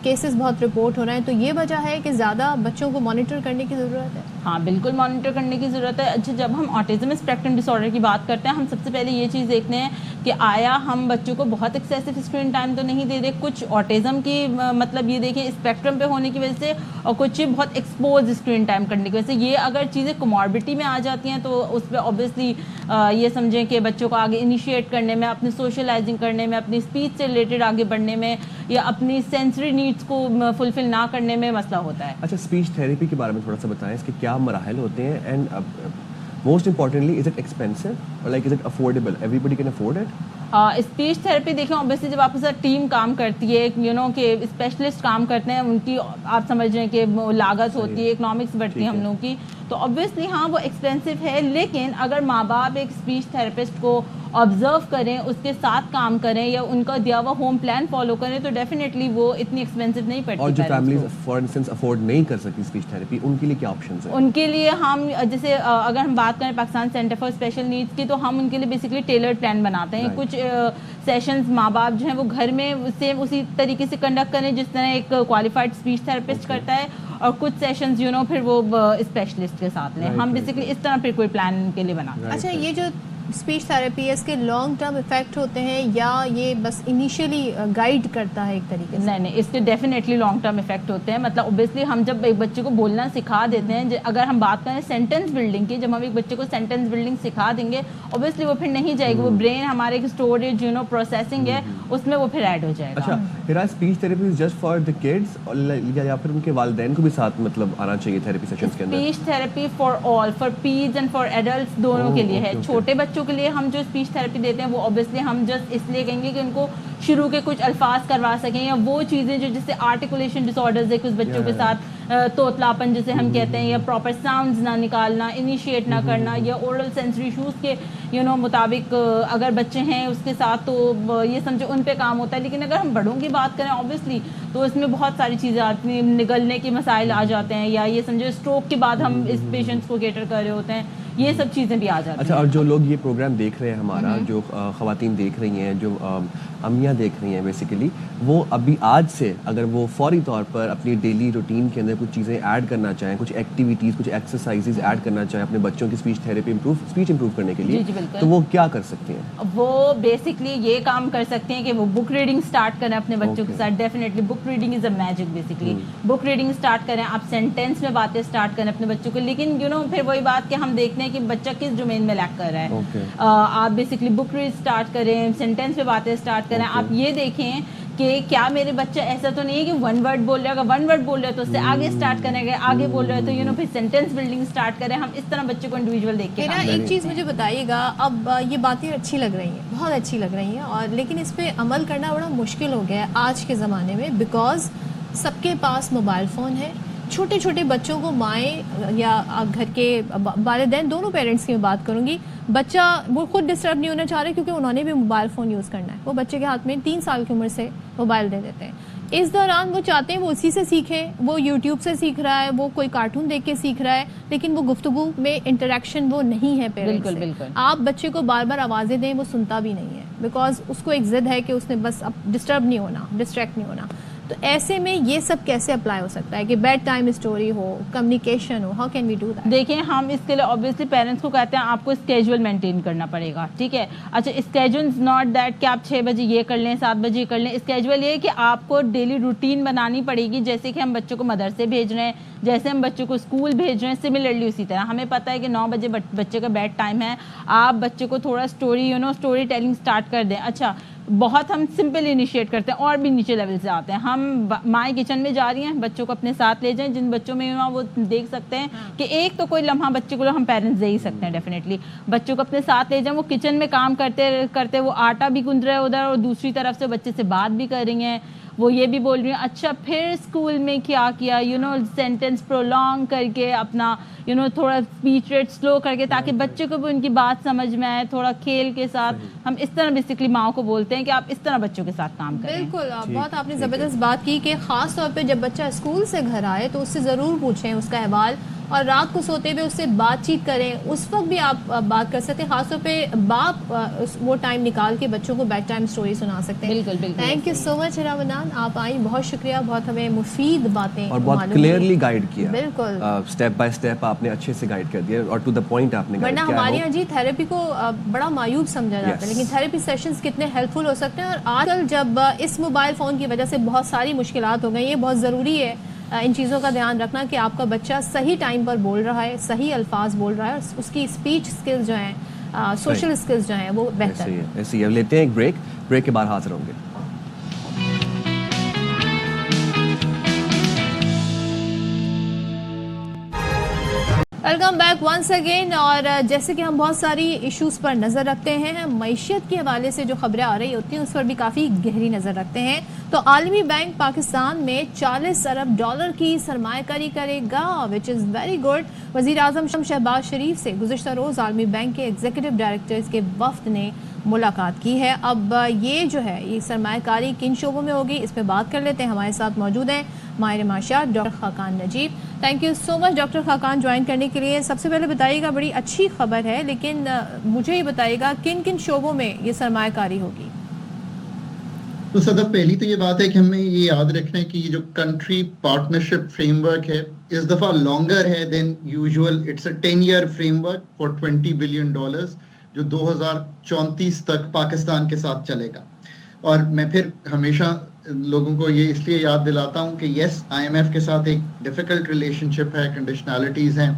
کیسز بہت رپورٹ ہو رہے ہیں, تو یہ وجہ ہے کہ زیادہ بچوں کو مانیٹر کرنے کی ضرورت ہے؟ ہاں بالکل مانیٹر کرنے کی ضرورت ہے. اچھا جب ہم آٹزم اسپیکٹرم ڈس آرڈر کی بات کرتے ہیں, ہم سب سے پہلے یہ چیز دیکھتے ہیں کہ آیا ہم بچوں کو بہت ایکسیسو اسکرین ٹائم تو نہیں دے رہے. کچھ آٹزم کی مطلب یہ دیکھیں اسپیکٹرم پہ ہونے کی وجہ سے, اور کچھ بہت ایکسپوز اسکرین ٹائم کرنے کی وجہ سے, یہ اگر چیزیں کوماربڈی میں آ جاتی ہیں تو اس پہ اوبیسلی یہ سمجھیں کہ بچوں کو آگے انیشیٹ کرنے میں, اپنی سوشلائزنگ کرنے میں, اپنی اسپیچ سے ریلیٹڈ آگے بڑھنے میں, یا اپنی سینسری نیڈس کو فلفل نہ کرنے میں مسئلہ ہوتا ہے. اچھا اسپیچ تھیریپی کے بارے میں تھوڑا سا بتائیں, اس کے کیا مراحل ہوتے ہیں, and most importantly is it expensive اور like is it affordable, everybody can afford it? Speech therapy دیکھیں اوبیسلی جب آپ کے ساتھ ٹیم کام کرتی ہے, کہ اسپیشلسٹ کام کرتے ہیں, ان کی آپ سمجھ رہے ہیں کہ لاگت ہوتی ہے, اکنامکس بڑھتی ہے ہم لوگوں کی, تو اوبیسلی ہاں وہ ایکسپینسو ہے. لیکن اگر ماں باپ ایک اسپیچ تھراپسٹ کو آبزرو کریں, اس کے ساتھ کام کریں, یا ان کا دیا ہوا ہوم پلان فالو کریں, تو ڈیفینیٹلی وہ اتنی ایکسپینسو نہیں پڑتی. اور جو فیملیز فار انسٹنس افورڈ نہیں کر سکتی اسپیچ تھراپی, ان کے لیے کیا آپشنز ہیں؟ ان کے لیے ہم جیسے اگر ہم بات کریں Pakistan centre for special needs کی, تو ہم ان کے لیے بیسکلی ٹیلرڈ پلان بناتے ہیں. کچھ سیشنز ماں باپ جو ہیں وہ گھر میں سیم اسی طریقے سے کنڈکٹ کریں جس طرح ایک کوالیفائڈ اسپیچ تھراپسٹ کرتا ہے, اور کچھ سیشنز پھر وہ اسپیشلسٹ کے ساتھ لیں. ہم بیسکلی اس طرح پھر کوئی پلان ان کے لیے بناتے ہیں. اچھا یہ جو اسپیچ تھراپی ہے, اس کے لانگ ٹرم افیکٹ ہوتے ہیں, یا یہ بس انیشیلی گائیڈ کرتا ہے ایک طریقے سے؟ نہیں, اس کے ڈیفینیٹلی لانگ ٹرم افیکٹ ہوتے ہیں. مطلب اوبیسلی ہم جب ایک بچے کو بولنا سکھا دیتے ہیں, اگر ہم بات کریں سینٹینس بلڈنگ کی, جب ہم ایک بچے کو سینٹینس بلڈنگ سکھا دیں گے, اوبیسلی وہ پھر نہیں جائے گی, وہ برین ہمارے ایک اسٹوریج پروسیسنگ ہے, اس میں وہ پھر ایڈ ہو جائے گا. اچھا ہیرا, speech therapy is just for the kids, یا پھر ان کے والدین کو بھی ساتھ مطلب آنا چاہیے تھراپی سیشنز کے اندر؟ Speech therapy for all, for peds and for adults, دونوں کے لیے ہے. چھوٹے بچوں کے لیے ہم جو اسپیچ تھراپی دیتے ہیں وہ اوبیسلی ہم جسٹ اس لیے کہیں گے کہ ان کو شروع کے کچھ الفاظ کروا سکیں, یا وہ چیزیں جو جیسے آرٹیکولیشن ڈس آرڈرز ہے کچھ بچوں کے ساتھ, توتلاپن جسے ہم کہتے ہیں, یا پراپر ساؤنڈز نہ نکالنا, انیشیٹ نہ کرنا, یا اورل سینسری ایشوز کے مطابق اگر بچے ہیں اس کے ساتھ, تو یہ سمجھو ان پہ کام ہوتا ہے. لیکن اگر ہم بڑوں کی بات کریں اوبیسلی تو اس میں بہت ساری چیزیں آتی ہیں, نگلنے کے مسائل آ جاتے ہیں, یا یہ سمجھو اسٹروک کے بعد ہم اس پیشنٹس کو کیٹر کر رہے ہوتے ہیں, یہ سب چیزیں بھی آ جاتی ہیں. اچھا, اور جو لوگ یہ پروگرام دیکھ رہے ہیں ہمارا, جو خواتین دیکھ رہی ہیں, جو امیاں دیکھ رہی ہیں بیسیکلی, وہ ابھی آج سے اگر وہ فوری طور پر اپنی ڈیلی روٹین کے اندر کچھ چیزیں ایڈ کرنا چاہیں, کچھ ایکٹیویٹیز, کچھ ایکسرسائزز ایڈ کرنا چاہیں اپنے بچوں کی اسپیچ تھراپی اسپیچ امپروو کرنے کے لیے, تو وہ کیا کر سکتے ہیں؟ وہ بیسکلی یہ کام کر سکتے ہیں کہ وہ بک ریڈنگ اسٹارٹ کریں اپنے بچوں کے ساتھ. Definitely book reading is a magic. Basically book reading start کریں, آپ سینٹینس میں باتیں اسٹارٹ کریں اپنے بچوں کو. لیکن پھر وہی بات کہ ہم دیکھتے ہیں کہ بچہ کس ڈومین میں لیک کر رہا ہے. آپ بیسکلی بک ریڈ اسٹارٹ کریں, سینٹینس پہ باتیں اسٹارٹ کریں. آپ یہ دیکھیں کہ کیا میرے بچہ ایسا تو نہیں ہے کہ ون ورڈ بول رہا ہے, اگر ون ورڈ بول رہا ہے تو اس سے آگے اسٹارٹ کریں گے, آگے بول رہا ہے تو پھر سینٹینس بلڈنگ اسٹارٹ کریں. ہم اس طرح بچے کو انڈیویجول دیکھ کے ایک چیز مجھے بتائیے گا, اب یہ باتیں اچھی لگ رہی ہیں, بہت اچھی لگ رہی ہیں, اور لیکن اس پہ عمل کرنا بڑا مشکل ہو گیا ہے آج کے زمانے میں, بیکاز سب کے پاس موبائل فون ہے. چھوٹے چھوٹے بچوں کو مائیں یا گھر کے والدین, دونوں پیرنٹس کی میں بات کروں گی, بچہ وہ خود ڈسٹرب نہیں ہونا چاہ رہے کیونکہ انہوں نے بھی موبائل فون یوز کرنا ہے. وہ بچے کے ہاتھ میں 3 سال کی عمر سے موبائل دے دیتے ہیں. اس دوران وہ چاہتے ہیں وہ اسی سے سیکھیں, وہ یوٹیوب سے سیکھ رہا ہے, وہ کوئی کارٹون دیکھ کے سیکھ رہا ہے, لیکن وہ گفتگو میں انٹریکشن وہ نہیں ہے پیرنٹس سے. آپ بچے کو بار بار آوازیں دیں, وہ سنتا بھی نہیں ہے, بیکاز اس کو ایک ضد ہے کہ اس نے بس اب ڈسٹرب نہیں ہونا, ڈسٹریکٹ نہیں ہونا. تو ایسے میں یہ سب کیسے اپلائی ہو سکتا ہے کہ بیڈ ٹائم اسٹوری ہو, کمیونیکیشن ہو, how can we do that? دیکھیں ہم اس کے لیے اوبیسلی پیرنٹس کو کہتے ہیں آپ کو اسکیجول مینٹین کرنا پڑے گا, ٹھیک ہے. اچھا اسکیجول از ناٹ دیٹ کہ آپ 6 بجے یہ کر لیں 7 بجے یہ کر لیں. اسکیجول یہ ہے کہ آپ کو ڈیلی روٹین بنانی پڑے گی, جیسے کہ ہم بچوں کو مدرسے بھیج رہے ہیں, جیسے ہم بچوں کو اسکول بھیج رہے ہیں, سملرلی اسی طرح ہمیں پتہ ہے کہ 9 بجے بچے کا بیڈ ٹائم ہے, آپ بچے کو تھوڑا اسٹوری اسٹوری ٹیلنگ اسٹارٹ کر دیں. اچھا بہت ہم سمپل انیشیٹ کرتے ہیں اور بھی نیچے لیول سے آتے ہیں. ہم مائیں کچن میں جا رہی ہیں, بچوں کو اپنے ساتھ لے جائیں, جن بچوں میں وہ دیکھ سکتے ہیں کہ ایک تو کوئی لمحہ بچے کو ہم پیرنٹس دے ہی سکتے ہیں ڈیفینیٹلی. بچوں کو اپنے ساتھ لے جائیں, وہ کچن میں کام کرتے کرتے وہ آٹا بھی گوندھ رہے ہیں ادھر, اور دوسری طرف سے بچے سے بات بھی کر رہی ہیں, وہ یہ بھی بول رہی ہیں اچھا پھر اسکول میں کیا کیا, سینٹینس پرولونگ کر کے اپنا تھوڑا اسپیچ ریٹ سلو کر کے, تاکہ بچے کو بھی ان کی بات سمجھ میں آئے, تھوڑا کھیل کے ساتھ. ہم اس طرح بیسکلی ماؤں کو بولتے ہیں کہ آپ اس طرح بچوں کے ساتھ کام کریں. بالکل, بہت آپ نے زبردست بات کی کہ خاص طور پہ جب بچہ اسکول سے گھر آئے تو اس سے ضرور پوچھیں اس کا احوال, اور رات کو سوتے ہوئے اس سے بات چیت کریں. اس وقت بھی آپ بات کر سکتے ہیں, خاص طور پہ باپ وہ ٹائم نکال کے بچوں کو بیڈ ٹائم اسٹوری سنا سکتے ہیں. بالکل بالکل. تھینک یو سو مچ ہیرا منان, آپ آئیں, بہت شکریہ, بہت ہمیں مفید باتیں اور بہت کلیئرلی گائیڈ کیا. بالکل اسٹیپ بائی اسٹیپ آپ نے اچھے سے گائیڈ کر دیا اور ٹو دا پوائنٹ آپ نے گائیڈ ورنہ کیا. ہمارے یہاں جی تھیراپی کو بڑا معیوب سمجھا جاتا ہے, لیکن تھیراپی سیشنز کتنے ہیلپ فل ہو سکتے ہیں. اور آج کل جب اس موبائل فون کی وجہ سے بہت ساری مشکلات ہو گئی, یہ بہت ضروری ہے ان چیزوں کا دھیان رکھنا کہ آپ کا بچہ صحیح ٹائم پر بول رہا ہے, صحیح الفاظ بول رہا ہے, اور اس کی اسپیچ اسکلز جو ہیں, سوشل اسکلز جو ہیں وہ بہتر ہیں. ایسے ہی لیتے ہیں ایک بریک کے بعد حاضر ہوں گے. Welcome back once again. اور جیسے کہ ہم بہت ساری ایشوز پر نظر رکھتے ہیں, معیشت کے حوالے سے جو خبریں آ رہی ہوتی ہیں اس پر بھی کافی گہری نظر رکھتے ہیں. تو عالمی بینک پاکستان میں $40 ارب کی سرمایہ کاری کرے گا, وچ از ویری گڈ. وزیر اعظم شہباز شریف سے گزشتہ روز عالمی بینک کے ایگزیکٹو ڈائریکٹرز کے وفد نے ملاقات کی ہے. اب یہ جو ہے یہ سرمایہ کاری کن شعبوں میں ہوگی, اس پہ بات کر لیتے ہیں. ہمارے ساتھ موجود ہیں ماہر معاشیات doctor Khaqan Najeeb. Thank you so much doctor Khaqan join کرنے کے لیے. سب سے پہلے بتائیے گا, بڑی اچھی خبر ہے, لیکن مجھے یہ بتائیے گا کن کن شعبوں میں یہ سرمایہ کاری ہوگی. تو صدف پہلی تو یہ بات ہے کہ ہمیں یہ یاد رکھنا ہے کہ یہ جو کنٹری پارٹنرشپ فریم ورک ہے اس دفعہ لانگر ہے than usual. It's a 10-year framework for $20 billion جو 2034 تک پاکستان کے ساتھ چلے گا. اور میں پھر ہمیشہ لوگوں کو یہ اس لیے یاد دلاتا ہوں کہ یس IMF کے ساتھ ایک ڈیفیکلٹ ریلیشن شپ ہے, کنڈیشنالٹیز ہیں,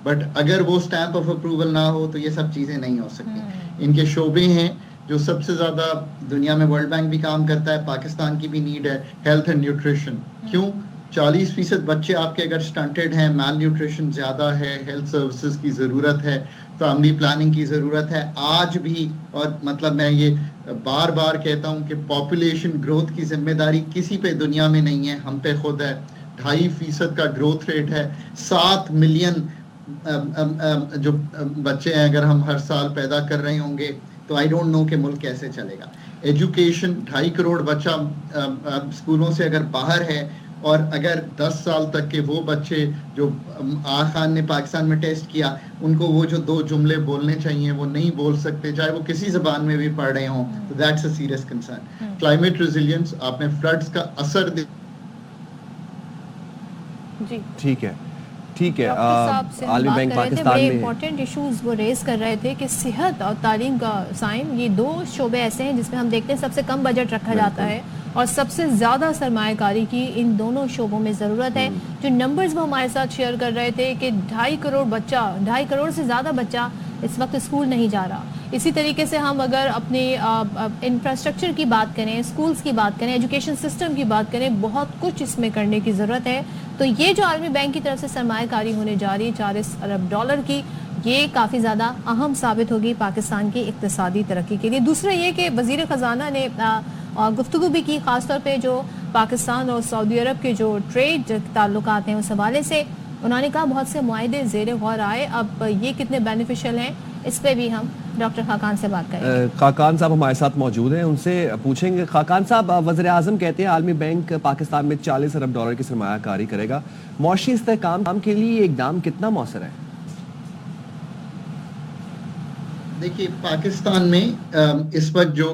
بٹ اگر وہ اسٹیمپ آف اپروول نہ ہو تو یہ سب چیزیں نہیں ہو سکتی. ان کے شعبے ہیں جو سب سے زیادہ دنیا میں ورلڈ بینک بھی کام کرتا ہے, پاکستان کی بھی نیڈ ہے, ہیلتھ اینڈ نیوٹریشن. کیوں 40% بچے آپ کے اگر سٹنٹڈ ہیں, مال نیوٹریشن زیادہ ہے, ہیلتھ سروسز کی ضرورت ہے, فیملی پلاننگ کی ضرورت ہے آج بھی. اور مطلب میں یہ بار بار کہتا ہوں کہ پاپولیشن گروتھ کی ذمہ داری کسی پہ دنیا میں نہیں ہے, ہم پہ خود ہے. 2.5% کا گروتھ ریٹ ہے, 7 ملین جو بچے ہیں اگر ہم ہر سال پیدا کر رہے ہوں گے تو آئی ڈونٹ نو کہ ملک کیسے چلے گا. ایجوکیشن 2.5 کروڑ بچہ اسکولوں سے اگر باہر ہے, اور اگر 10 سال تک کے وہ بچے جو آغا خان نے پاکستان میں ٹیسٹ کیا ان کو وہ جو 2 جملے بولنے چاہیے وہ نہیں بول سکتے, چاہے وہ کسی زبان میں بھی پڑھ رہے ہوں, تو that's a serious concern. Climate resilience, آپ نے فلڈز کا اثر جی ٹھیک ہے عالمی بینک پاکستان میں امپورٹنٹ ایشوز وہ ریز کر رہے تھے کہ صحت اور تعلیم کا سائن, یہ 2 شعبے ایسے ہیں جس میں ہم دیکھتے ہیں سب سے کم بجٹ رکھا جاتا ہے اور سب سے زیادہ سرمایہ کاری کی ان دونوں شعبوں میں ضرورت ہے. جو نمبرز وہ ہمارے ساتھ شیئر کر رہے تھے کہ 2.5 کروڑ سے زیادہ بچہ اس وقت اسکول نہیں جا رہا. اسی طریقے سے ہم اگر اپنے انفراسٹرکچر کی بات کریں, اسکولز کی بات کریں, ایجوکیشن سسٹم کی بات کریں, بہت کچھ اس میں کرنے کی ضرورت ہے. تو یہ جو عالمی بینک کی طرف سے سرمایہ کاری ہونے جا رہی ہے $40 ارب کی, یہ کافی زیادہ اہم ثابت ہوگی پاکستان کی اقتصادی ترقی کے لیے. دوسرا یہ کہ وزیر خزانہ نے گفتگو بھی کی, خاص طور پہ جو پاکستان اور سعودی عرب کے جو ٹریڈ تعلقات ہیں اس حوالے سے. انہوں نے کہا بہت سے معاہدے زیر غور آئے, اب یہ کتنے بینیفیشل ہیں اس پہ بھی ہم ڈاکٹر خاقان سے بات کریں گے. خاقان صاحب ہمارے ساتھ موجود ہیں, ان سے پوچھیں گے. خاقان صاحب, وزیر اعظم کہتے ہیں عالمی بینک پاکستان میں $40 ارب کی سرمایہ کاری کرے گا. معاشی استحکام کے لیے یہ اقدام کتنا مؤثر ہے؟ دیکھیے پاکستان میں اس وقت جو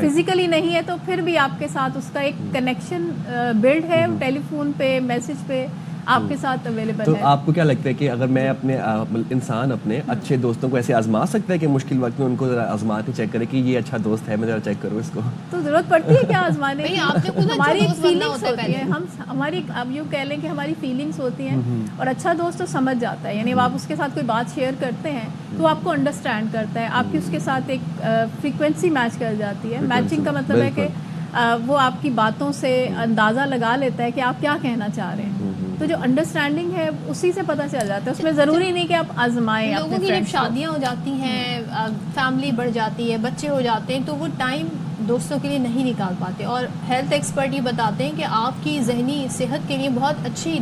فزیکلی نہیں ہے تو پھر بھی آپ کے ساتھ اس کا ایک کنیکشن بلڈ ہے ٹیلی فون پہ, میسج پہ آپ کے ساتھ اویلیبل ہے. تو آپ کو کیا لگتا ہے کہ اگر میں اپنے انسان اپنے اچھے دوستوں کو ایسے آزما سکتا ہے کہ مشکل وقت میں ان کو ذرا آزما کے چیک کرے کہ یہ اچھا دوست ہے, میں ذرا چیک کروں اس کو؟ تو ضرورت پڑتی ہے کیا آزمانے کی؟ ہماری فیلنگس ہوتی ہیں, ہماری اب یوں کہہ لیں کہ ہماری فیلنگس ہوتی ہیں, اور اچھا دوست تو سمجھ جاتا ہے. یعنی آپ اس کے ساتھ کوئی بات شیئر کرتے ہیں تو آپ کو انڈرسٹینڈ کرتا ہے, آپ کی اس کے ساتھ ایک فریکوینسی میچ کر جاتی ہے. میچنگ کا مطلب ہے کہ وہ آپ کی باتوں سے اندازہ لگا لیتا ہے کہ آپ کیا کہنا چاہ رہے ہیں. تو جو انڈرسٹینڈنگ ہے اسی سے پتہ چل جاتا ہے. اس میں ضروری نہیں کہ آپ آزمائیں. لوگوں کی جب شادیاں ہو جاتی ہیں, فیملی بڑھ جاتی ہے, بچے ہو جاتے ہیں, تو وہ ٹائم دوستوں کے لیے نہیں نکال پاتے. اور ہیلتھ ایکسپرٹ یہ بتاتے ہیں کہ آپ کی ذہنی صحت کے لیے بہت اچھی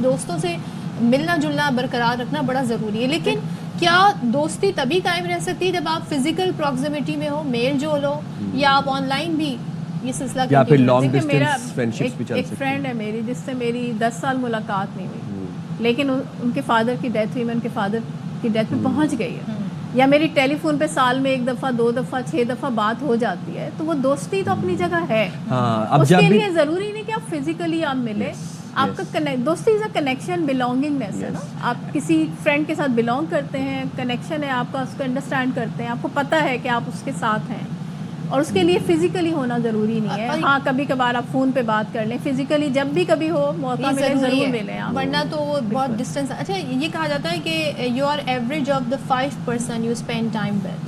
دوستوں سے ملنا جلنا برقرار رکھنا بڑا ضروری ہے. لیکن کیا دوستی تبھی قائم رہ سکتی ہے جب آپ فزیکل پراکسیمیٹی میں ہو, میل جول ہو, یا آپ آن لائن بھی یہ سلسلہ یا پھر لانگ ڈسٹینس فرینڈشپس بھی چل سکتی ہے؟ ایک فرینڈ ہے میری جس سے میری 10 سال ملاقات نہیں ہوئی, لیکن ان کے فادر کی ڈیتھ ہوئی, میں ان کے فادر کی ڈیتھ میں پہنچ گئی ہے. یا میری ٹیلی فون پہ سال میں 1 دفعہ 2 دفعہ 6 دفعہ بات ہو جاتی ہے. تو وہ دوستی تو اپنی جگہ ہے. اس کے لیے ضروری نہیں کہ آپ فزیکلی آپ ملے. آپ کا دوستی از اے کنیکشن, بلانگنگنیس ہے نا. آپ کسی فرینڈ کے ساتھ بلانگ کرتے ہیں, کنیکشن ہے آپ کا, اس کو انڈرسٹینڈ کرتے ہیں, آپ کو پتہ ہے کہ آپ اس کے ساتھ ہیں. اور اس کے لیے فزیکلی ہونا ضروری نہیں ہے. ہاں کبھی کبھار آپ فون پہ بات کر لیں, فزیکلی جب بھی کبھی ہو موقع ملے ضرور ملیں آپ, ورنہ تو وہ بہت ڈسٹینس. اچھا یہ کہا جاتا ہے کہ you are average of the 5% you spend time with.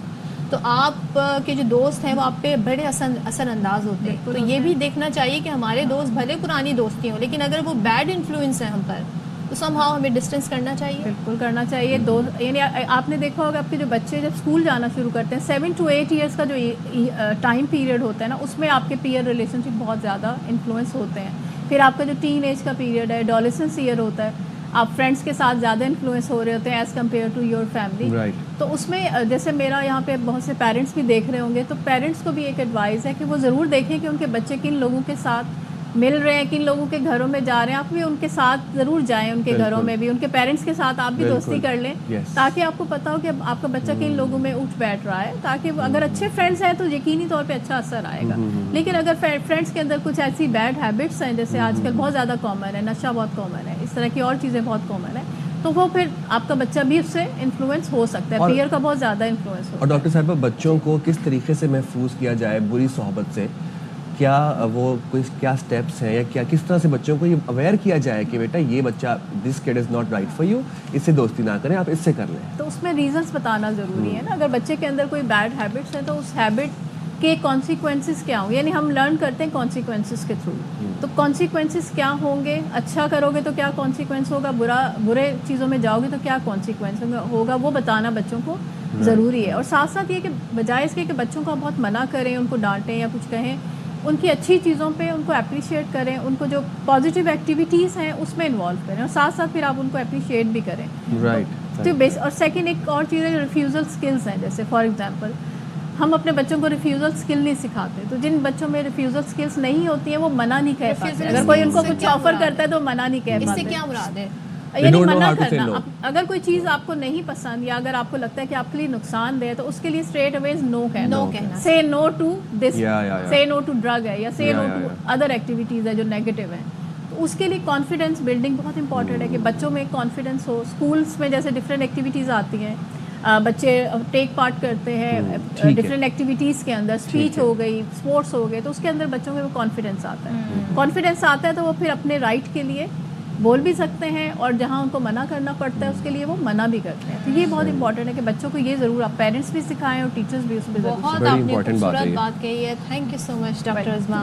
تو آپ کے جو دوست ہیں وہ آپ پہ بڑے اثر انداز ہوتے ہیں. تو یہ بھی دیکھنا چاہیے کہ ہمارے دوست بھلے پرانی دوستی ہوں, لیکن اگر وہ بیڈ انفلوئنس ہیں ہم پر تو سم ہاؤ ہمیں ڈسٹینس کرنا چاہیے. بالکل کرنا چاہیے. یعنی آپ نے دیکھا ہوگا آپ کے جو بچے جب اسکول جانا شروع کرتے ہیں 7 to 8 ایئرس کا جو ٹائم پیریڈ ہوتا ہے نا, اس میں آپ کے پیئر ریلیشن شپ بہت زیادہ انفلوئنس ہوتے ہیں. پھر آپ کا جو ٹین ایج کا پیریڈ ہے, ایڈولسنس ایئر ہوتا ہے, آپ فرینڈس کے ساتھ زیادہ انفلوئنس ہو رہے ہوتے ہیں as compare to your family. تو اس میں جیسے میرا یہاں پہ بہت سے پیرنٹس بھی دیکھ رہے ہوں گے, تو پیرنٹس کو بھی ایک ایڈوائز ہے کہ وہ ضرور دیکھیں کہ ان کے بچے کن لوگوں کے ساتھ مل رہے ہیں, کن لوگوں کے گھروں میں جا رہے ہیں. آپ بھی ان کے ساتھ ضرور جائیں, ان کے گھروں میں بھی, ان کے پیرنٹس کے ساتھ آپ بھی دوستی کر لیں, تاکہ آپ کو پتہ ہو کہ آپ کا بچہ کن لوگوں میں اٹھ بیٹھ رہا ہے. تاکہ اگر اچھے فرینڈس ہیں تو یقینی طور پہ اچھا اثر آئے گا. لیکن اگر فرینڈس کے اندر کچھ ایسی بیڈ ہیبٹس ہیں, جیسے آج کل بہت زیادہ کامن ہے, نشہ بہت کامن ہے, اس طرح کی اور چیزیں بہت کامن ہیں, تو وہ پھر آپ کا بچہ بھی اس سے انفلوئنس ہو سکتا ہے. پیئر کا بہت زیادہ انفلوئنس ہوتا ہے. اور ڈاکٹر صاحبہ بچوں کو کس طریقے سے محفوظ کیا جائے بری صحبت سے؟ کیا وہ کیا سٹیپس ہیں, یا کیا کس طرح سے بچوں کو یہ اویئر کیا جائے کہ بیٹا یہ بچہ this kid is not right for you, اس سے دوستی نہ کریں, آپ اس سے کر لیں؟ تو اس میں ریزنس بتانا ضروری ہے نا. اگر بچے کے اندر کوئی بیڈ ہیبٹس ہیں تو اس ہیبٹ کے کانسیکوینسز کیا ہوں, یعنی ہم لرن کرتے ہیں کانسیکوینسز کے تھرو. تو کانسیکوینسز کیا ہوں گے, اچھا کرو گے تو کیا کانسیکوینس ہوگا, برے چیزوں میں جاؤ گے تو کیا کانسیکوینس ہوگا, وہ بتانا بچوں کو ضروری ہے. اور ساتھ ساتھ یہ کہ بجائے اس کے کہ بچوں کو آپ بہت منع کریں, ان کو ڈانٹیں یا کچھ کہیں, ان کی اچھی چیزوں پہ ان کو اپریشیٹ کریں, ان کو جو پازیٹیو ایکٹیویٹیز ہیں اس میں انوالو کریں, اور ساتھ ساتھ پھر آپ ان کو اپریشیٹ بھی کریں. اور سیکنڈ ایک اور چیز ہے جو ریفیوزل اسکلس ہیں. جیسے فار ایگزامپل ہم اپنے بچوں کو ریفیوزل اسکل نہیں سکھاتے, تو جن بچوں میں ریفیوزل اسکلس نہیں ہوتی ہیں وہ منع نہیں کہہ پاتے. اگر کوئی ان کو کچھ آفر کرتا ہے تو منع نہیں کہہ پاتے. اس سے کیا مراد ہے؟ یعنی منع کرنا. اگر کوئی چیز آپ کو نہیں پسند, یا اگر آپ کو لگتا ہے کہ آپ کے لیے نقصان دہ ہے, تو اس کے لیے اسٹریٹ اویز نو کہنا. سے نو ٹو دس, سے نو ٹو ڈرگ ہے, یا سے نو ٹو ادر ایکٹیویٹیز ہے جو نیگیٹو ہیں. تو اس کے لیے کانفیڈینس بلڈنگ بہت امپورٹنٹ ہے کہ بچوں میں کانفیڈینس ہو. اسکولس میں جیسے ڈفرینٹ ایکٹیویٹیز آتی ہیں, بچے ٹیک پارٹ کرتے ہیں ڈفرینٹ ایکٹیویٹیز کے اندر, اسپیچ ہو گئی, اسپورٹس ہو گئے, تو اس کے اندر بچوں میں وہ کانفیڈینس آتا ہے. کانفیڈینس آتا ہے تو وہ پھر اپنے رائٹ کے لیے بول بھی سکتے ہیں, اور جہاں ان کو منع کرنا پڑتا ہے اس کے لیے وہ منع بھی کرتے ہیں. تو یہ بہت امپورٹنٹ ہے کہ بچوں کو یہ ضرور آپ پیرنٹس بھی سکھائیں اور ٹیچرز بھی اس میں ضرور. بہت آپ نے خوبصورت بات کہی ہے. Thank you so much doctor Uzma.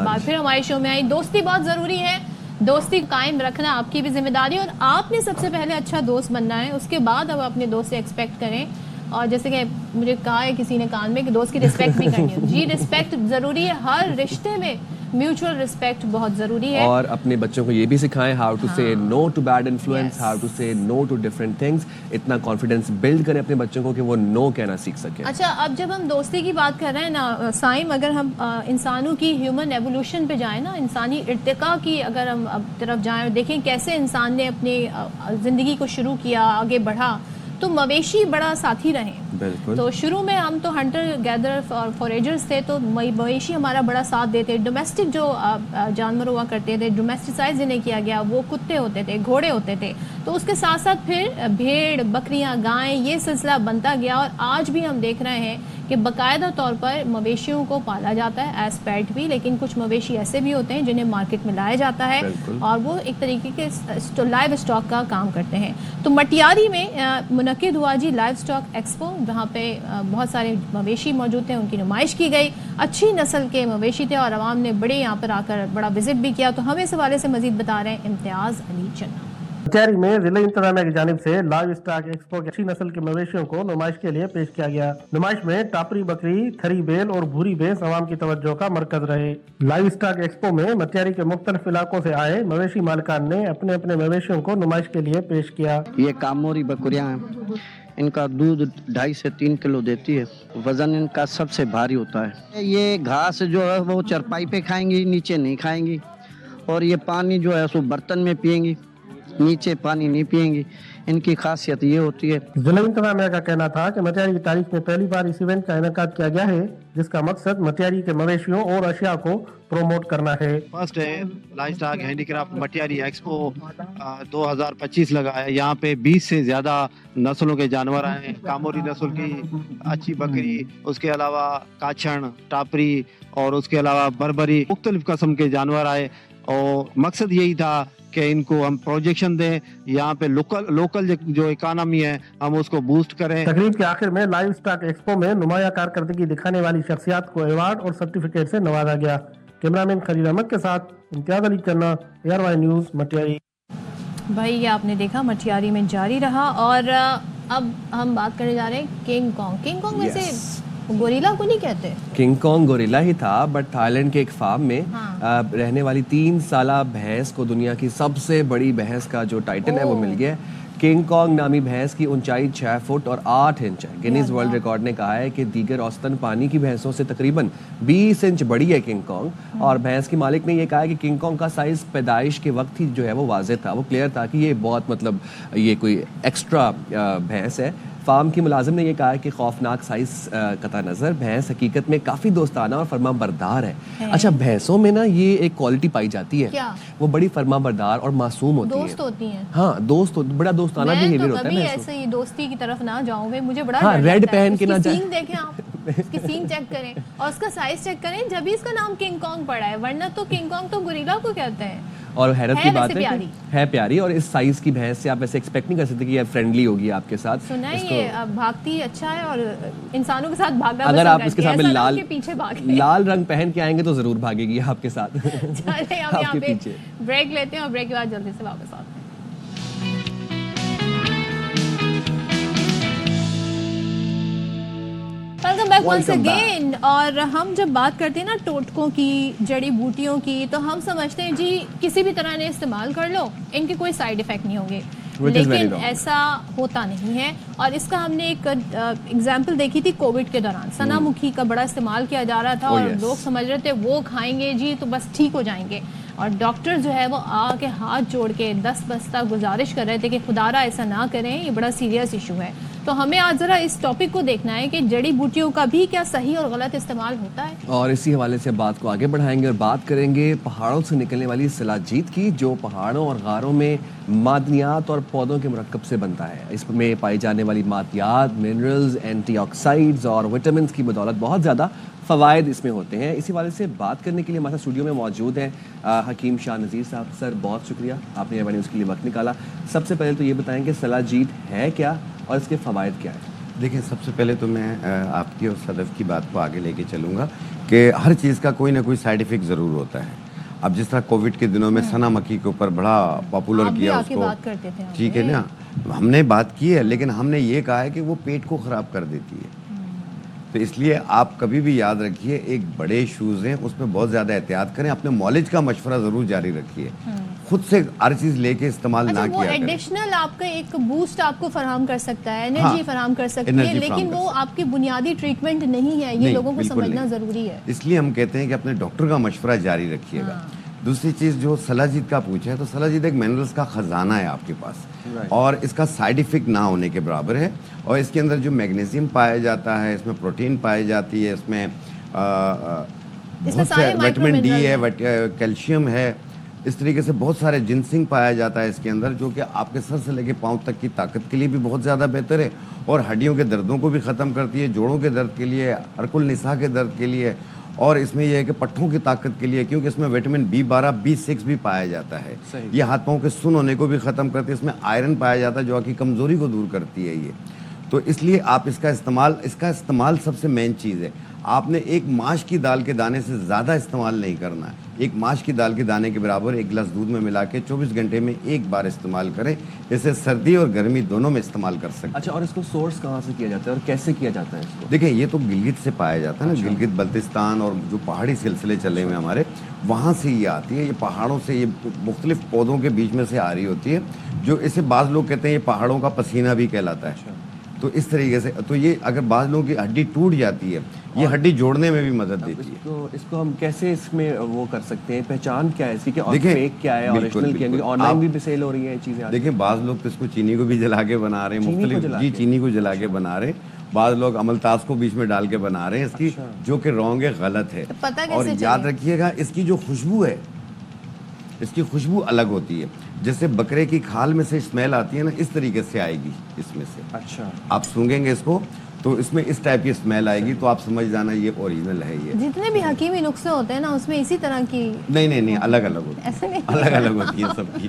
آپ پھر ہمارے شو میں آئی. دوستی بہت ضروری ہے, دوستی قائم رکھنا آپ کی بھی ذمہ داری ہے, اور آپ نے سب سے پہلے اچھا دوست بننا ہے, اس کے بعد اب اپنے دوست سے ایکسپیکٹ کریں. اور جیسے کہ مجھے کہا ہے کسی نے کان میں کہ دوست کی رسپیکٹ بھی کرنی ہے. جی رسپیکٹ ضروری ہے, ہر رشتے میں میوچل رسپیکٹ بہت ضروری ہے. اور اپنے بچوں کو یہ بھی سکھائیں how to say no to bad influence, how to say no to different things. اتنا کانفیڈینس بلڈ کریں اپنے بچوں کو کہ وہ نو کہنا سیکھ سکیں. اچھا اب جب ہم دوستی کی بات کر رہے ہیں نا سائم, اگر ہم انسانوں کی ہیومن ایوولوشن پہ جائیں نا, انسانی ارتقاء کی اگر ہم طرف جائیں اور دیکھیں کیسے انسان نے اپنی زندگی کو شروع کیا, آگے بڑھا, تو مویشی بڑا ساتھی رہے. بالکل. تو شروع میں ہم تو ہنٹر گیدر اور فوریجرز تھے, تو مویشی ہمارا بڑا ساتھ دیتے. ڈومیسٹک جو جانور ہوا کرتے تھے, ڈومیسٹیسائز جنہیں کیا گیا, وہ کتے ہوتے تھے, گھوڑے ہوتے تھے. تو اس کے ساتھ ساتھ پھر بھیڑ, بکریاں, گائیں, یہ سلسلہ بنتا گیا. اور آج بھی ہم دیکھ رہے ہیں کہ باقاعدہ طور پر مویشیوں کو پالا جاتا ہے ایز پیٹ بھی, لیکن کچھ مویشی ایسے بھی ہوتے ہیں جنہیں مارکیٹ میں لایا جاتا ہے اور وہ ایک طریقے کے لائیو اسٹاک کا کام کرتے ہیں. تو مٹیاری میں منعقد ہوا جی لائیو اسٹاک ایکسپو, جہاں پہ بہت سارے مویشی موجود تھے, ان کی نمائش کی گئی. اچھی نسل کے مویشی تھے اور عوام نے بڑے یہاں پر آ کر بڑا وزٹ بھی کیا. تو ہمیں اس حوالے سے مزید بتا رہے ہیں امتیاز علی چنا. مٹیاری میں ضلع انتظامیہ کی جانب سے لائیو اسٹاک ایکسپو کی اچھی نسل کے مویشیوں کو نمائش کے لیے پیش کیا گیا. نمائش میں ٹاپری بکری, تھری بیل اور بھوری بھینس عوام کی توجہ کا مرکز رہے. لائیو اسٹاک ایکسپو میں مٹیاری کے مختلف علاقوں سے آئے مویشی مالکان نے اپنے اپنے مویشیوں کو نمائش کے لیے پیش کیا. یہ کاموری بکریاں ہیں, ان کا دودھ 2.5 سے 3 کلو دیتی ہے. وزن ان کا سب سے بھاری ہوتا ہے. یہ گھاس جو ہے وہ چرپائی پہ کھائیں گی, نیچے نہیں کھائیں گی. اور یہ پانی جو ہے سو برتن میں پئیں گی, نیچے پانی نہیں پئیں گی. ان کی خاصیت یہ ہوتی ہے. ضلع انتظامیہ کا کہنا تھا کہ مٹیاری کی تاریخ میں پہلی بار اس ایونٹ کا انعقاد کیا گیا ہے, جس کا مقصد مٹیاری کے مویشیوں اور اشیاء کو پروموٹ کرنا ہے. فرسٹ ہے live stock handy craft Matiari expo 2025 لگا ہے. یہاں پہ 20 سے زیادہ نسلوں کے جانور آئے ہیں. کاموری نسل کی اچھی بکری, اس کے علاوہ کاچھڑ, ٹاپری اور اس کے علاوہ بربری, مختلف قسم کے جانور آئے. اور مقصد یہی تھا کہ ان کو ہم پروجیکشن دیں, یہاں پہ لوکل جو اکانومی ہے ہم اس کو بوسٹ کریں. تقریب کے آخر میں لائیو اسٹاک ایکسپو میں نمایاں کارکردگی دکھانے والی شخصیات کو ایوارڈ اور سرٹیفکیٹ سے نوازا گیا. کیمرامین خلیل احمد کے ساتھ امتیاز علی چنا, ARY نیوز, مٹیاری. بھائی یہ آپ نے دیکھا مٹیاری میں جاری رہا. اور اب ہم بات کرنے جا رہے ہیں کنگ کانگ. کنگ کانگ ویسے گوریلا کو نہیں کہتے, کنگ کانگ گوریلا ہی تھا, بٹ تھائی لینڈ کے ایک فارم میں رہنے والی 3 سالہ بھینس کو دنیا کی سب سے بڑی بھینس کا جو ٹائٹل ہے وہ مل گیا. کنگ کانگ نامی بھینس کی اونچائی 6 فٹ اور 8 انچ ہے. گینیز ورلڈ ریکارڈ نے کہا ہے کہ دیگر اوسطاً پانی کی بھینسوں سے تقریباً 20 انچ بڑی ہے کنگ کانگ. اور بھینس کی مالک نے یہ کہا ہے کہ کنگ کانگ کا سائز پیدائش کے وقت ہی جو ہے وہ واضح تھا, وہ کلیئر تھا کہ یہ بہت مطلب یہ کوئی ایکسٹرا بھینس ہے. فارم کی ملازم نے یہ کہا ہے کہ خوفناک سائز قطع نظر بھینس حقیقت میں کافی دوستانہ اور فرما بردار ہے. اچھا, بھینسوں میں نا یہ ایک کوالٹی پائی جاتی ہے, وہ بڑی فرما بردار اور معصوم ہوتی ہیں. دوست ہوتی ہیں. ہاں دوست, بڑا دوستانہ بیہیویئر ہوتا ہے. میں ایسے ہی دوستی کی طرف نہ جاؤں, مجھے بڑا ڈر لگتا ہے. ریڈ پہن کے نہ جائیں. سینگ دیکھیں آپ, اس کی سینگ چیک کریں اور اس کا سائز چیک کریں, جب ہی اس کا نام کنگ کانگ پڑا ہے, ورنہ تو کنگ کانگ تو گوریلا کو کہتے ہیں. اور حیرت کی بات ہے پیاری, اور اس سائز کی بھینس سے آپ ایسے ایکسپیکٹ نہیں کر سکتے کہ یہ فرینڈلی ہوگی آپ کے ساتھ. سنا ہے یہ بھاگتی اچھا ہے اور انسانوں کے ساتھ بھاگنا, اگر آپ اس کے ساتھ لال رنگ پہن کے آئیں گے تو ضرور بھاگے گی آپ کے ساتھ. چلیں اب یہاں پہ بریک لیتے ہیں اور بریک کے بعد جلدی سے واپس آتے ہیں. Welcome back once again. اور ہم جب بات کرتے ہیں نا ٹوٹکوں کی, جڑی بوٹیوں کی, تو ہم سمجھتے ہیں جی کسی بھی طرح نے استعمال کر لو, ان کے کوئی سائیڈ ایفیکٹ نہیں ہوں گے, لیکن ایسا ہوتا نہیں ہے. اور اس کا ہم نے ایک ایگزامپل دیکھی تھی کووڈ کے دوران. سنا مکھی کا بڑا استعمال کیا جا رہا تھا اور لوگ سمجھ رہے تھے وہ کھائیں گے جی تو بس ٹھیک ہو جائیں گے, اور ڈاکٹر جو ہے وہ آ کے ہاتھ جوڑ کے دست بستہ گزارش کر رہے تھے کہ خدارا ایسا نہ کریں, یہ بڑا سیریس ایشو ہے. تو ہمیں آج ذرا اس ٹاپک کو دیکھنا ہے کہ جڑی بوٹیوں کا بھی کیا صحیح اور غلط استعمال ہوتا ہے, اور اسی حوالے سے بات کو آگے بڑھائیں گے اور بات کریں گے پہاڑوں سے نکلنے والی سلاجید کی, جو پہاڑوں اور غاروں میں معدنیات اور پودوں کے مرکب سے بنتا ہے. اس میں پائی جانے والی معدنیات, منرلز, اینٹی آکسائڈز اور وٹامنس کی بدولت بہت زیادہ فوائد اس میں ہوتے ہیں. اسی حوالے سے بات کرنے کے لیے ہمارے اسٹوڈیو میں موجود ہیں حکیم شاہ نذیر صاحب. سر بہت شکریہ, آپ نے اس کے لیے وقت نکالا. سب سے پہلے تو یہ بتائیں کہ سلاجید ہے کیا اور اس کے فوائد کیا ہیں؟ دیکھیں, سب سے پہلے تو میں آپ کی اور صدف کی بات کو آگے لے کے چلوں گا کہ ہر چیز کا کوئی نہ کوئی سائیڈ ایفیکٹ ضرور ہوتا ہے. اب جس طرح کووڈ کے دنوں میں سنا مکھی کے اوپر بڑا پاپولر کیا اس کو, ٹھیک ہے نا, ہم نے بات کی ہے, لیکن ہم نے یہ کہا ہے کہ وہ پیٹ کو خراب کر دیتی ہے. تو اس لیے آپ کبھی بھی یاد رکھیے, ایک بڑے شوز ہیں اس میں بہت زیادہ احتیاط کریں, اپنے مالج کا مشورہ ضرور جاری رکھیے, خود سے ہر چیز لے کے استعمال نہ کیا کریں. ایڈیشنل آپ کا ایک بوسٹ آپ کو فراہم کر سکتا ہے, انرجی فراہم کر سکتی ہے, لیکن وہ آپ کی بنیادی ٹریٹمنٹ نہیں ہے, یہ لوگوں کو سمجھنا ضروری ہے. اس لیے ہم کہتے ہیں کہ اپنے ڈاکٹر کا مشورہ جاری رکھیے گا. دوسری چیز جو سلاجید کا پوچھا ہے تو سلاجید ایک منرلس کا خزانہ ہے آپ کے پاس اور اس کا سائیڈ ایفیکٹ نہ ہونے کے برابر ہے اور اس کے اندر جو میگنیزیم پایا جاتا ہے اس میں پروٹین پائی جاتی ہے اس میں بہت سے وٹامن ڈی ہے کیلشیم ہے اس طریقے سے بہت سارے جنسنگ پایا جاتا ہے اس کے اندر جو کہ آپ کے سر سے لے کے پاؤں تک کی طاقت کے لیے بھی بہت زیادہ بہتر ہے اور ہڈیوں کے دردوں کو بھی ختم کرتی ہے جوڑوں کے درد کے لیے عرق النساء کے درد کے لیے اور اس میں یہ ہے کہ پٹھوں کی طاقت کے لیے کیونکہ اس میں وٹامن B12 B6 بھی پایا جاتا ہے یہ ہاتھ پاؤں کے سن ہونے کو بھی ختم کرتی ہے اس میں آئرن پایا جاتا ہے جو آپ کی کمزوری کو دور کرتی ہے یہ تو اس لیے آپ اس کا استعمال سب سے مین چیز ہے آپ نے ایک ماش کی دال کے دانے سے زیادہ استعمال نہیں کرنا ہے ایک ماش کی دال کے دانے کے برابر ایک گلاس دودھ میں ملا کے 24 گھنٹے میں ایک بار استعمال کریں اسے سردی اور گرمی دونوں میں استعمال کر سکتے ہیں اچھا اور اس کو سورس کہاں سے کیا جاتا ہے اور کیسے کیا جاتا ہے اس کو دیکھیں یہ تو گلگت سے پایا جاتا ہے نا گلگت بلتستان اور جو پہاڑی سلسلے چلے ہوئے ہمارے وہاں سے یہ آتی ہے یہ پہاڑوں سے یہ مختلف پودوں کے بیچ میں سے آ رہی ہوتی ہے جو اسے بعض لوگ کہتے ہیں یہ پہاڑوں کا پسینہ بھی کہلاتا ہے تو اس طریقے سے تو یہ اگر بعض لوگوں کی ہڈی ٹوٹ جاتی ہے یہ ہڈی جوڑنے میں بھی مدد دیتی ہے تو اس کو ہم کیسے اس میں وہ کر سکتے ہیں پہچان کیا ہے اس کی کہ فیک کیا ہے اوریجنل کیا ہے آن لائن بھی سیل ہو رہی ہیں یہ چیزیں دیکھیں بعض لوگ تو اس کو چینی کو بھی جلا کے بنا رہے ہیں مختلف چینی کو جلا کے بنا رہے ہیں بعض لوگ املتاس کو بیچ میں ڈال کے بنا رہے ہیں اس کی جو کہ رانگ ہے غلط ہے اور یاد رکھیے گا اس کی جو خوشبو ہے اس کی خوشبو الگ ہوتی ہے جیسے بکرے کی کھال میں سے اسمیل آتی ہے نا اس طریقے سے آئے گی اس میں سے اچھا آپ سونگیں گے اس کو تو اس میں اس ٹائپ کی اسمیل آئے گی تو آپ سمجھ جانا یہ اوریجنل ہے یہ جتنے بھی حکیمی نسخے ہوتے ہیں نا اس میں اسی طرح کی نہیں الگ الگ ہوتی ہے الگ ہوتی ہے سب کی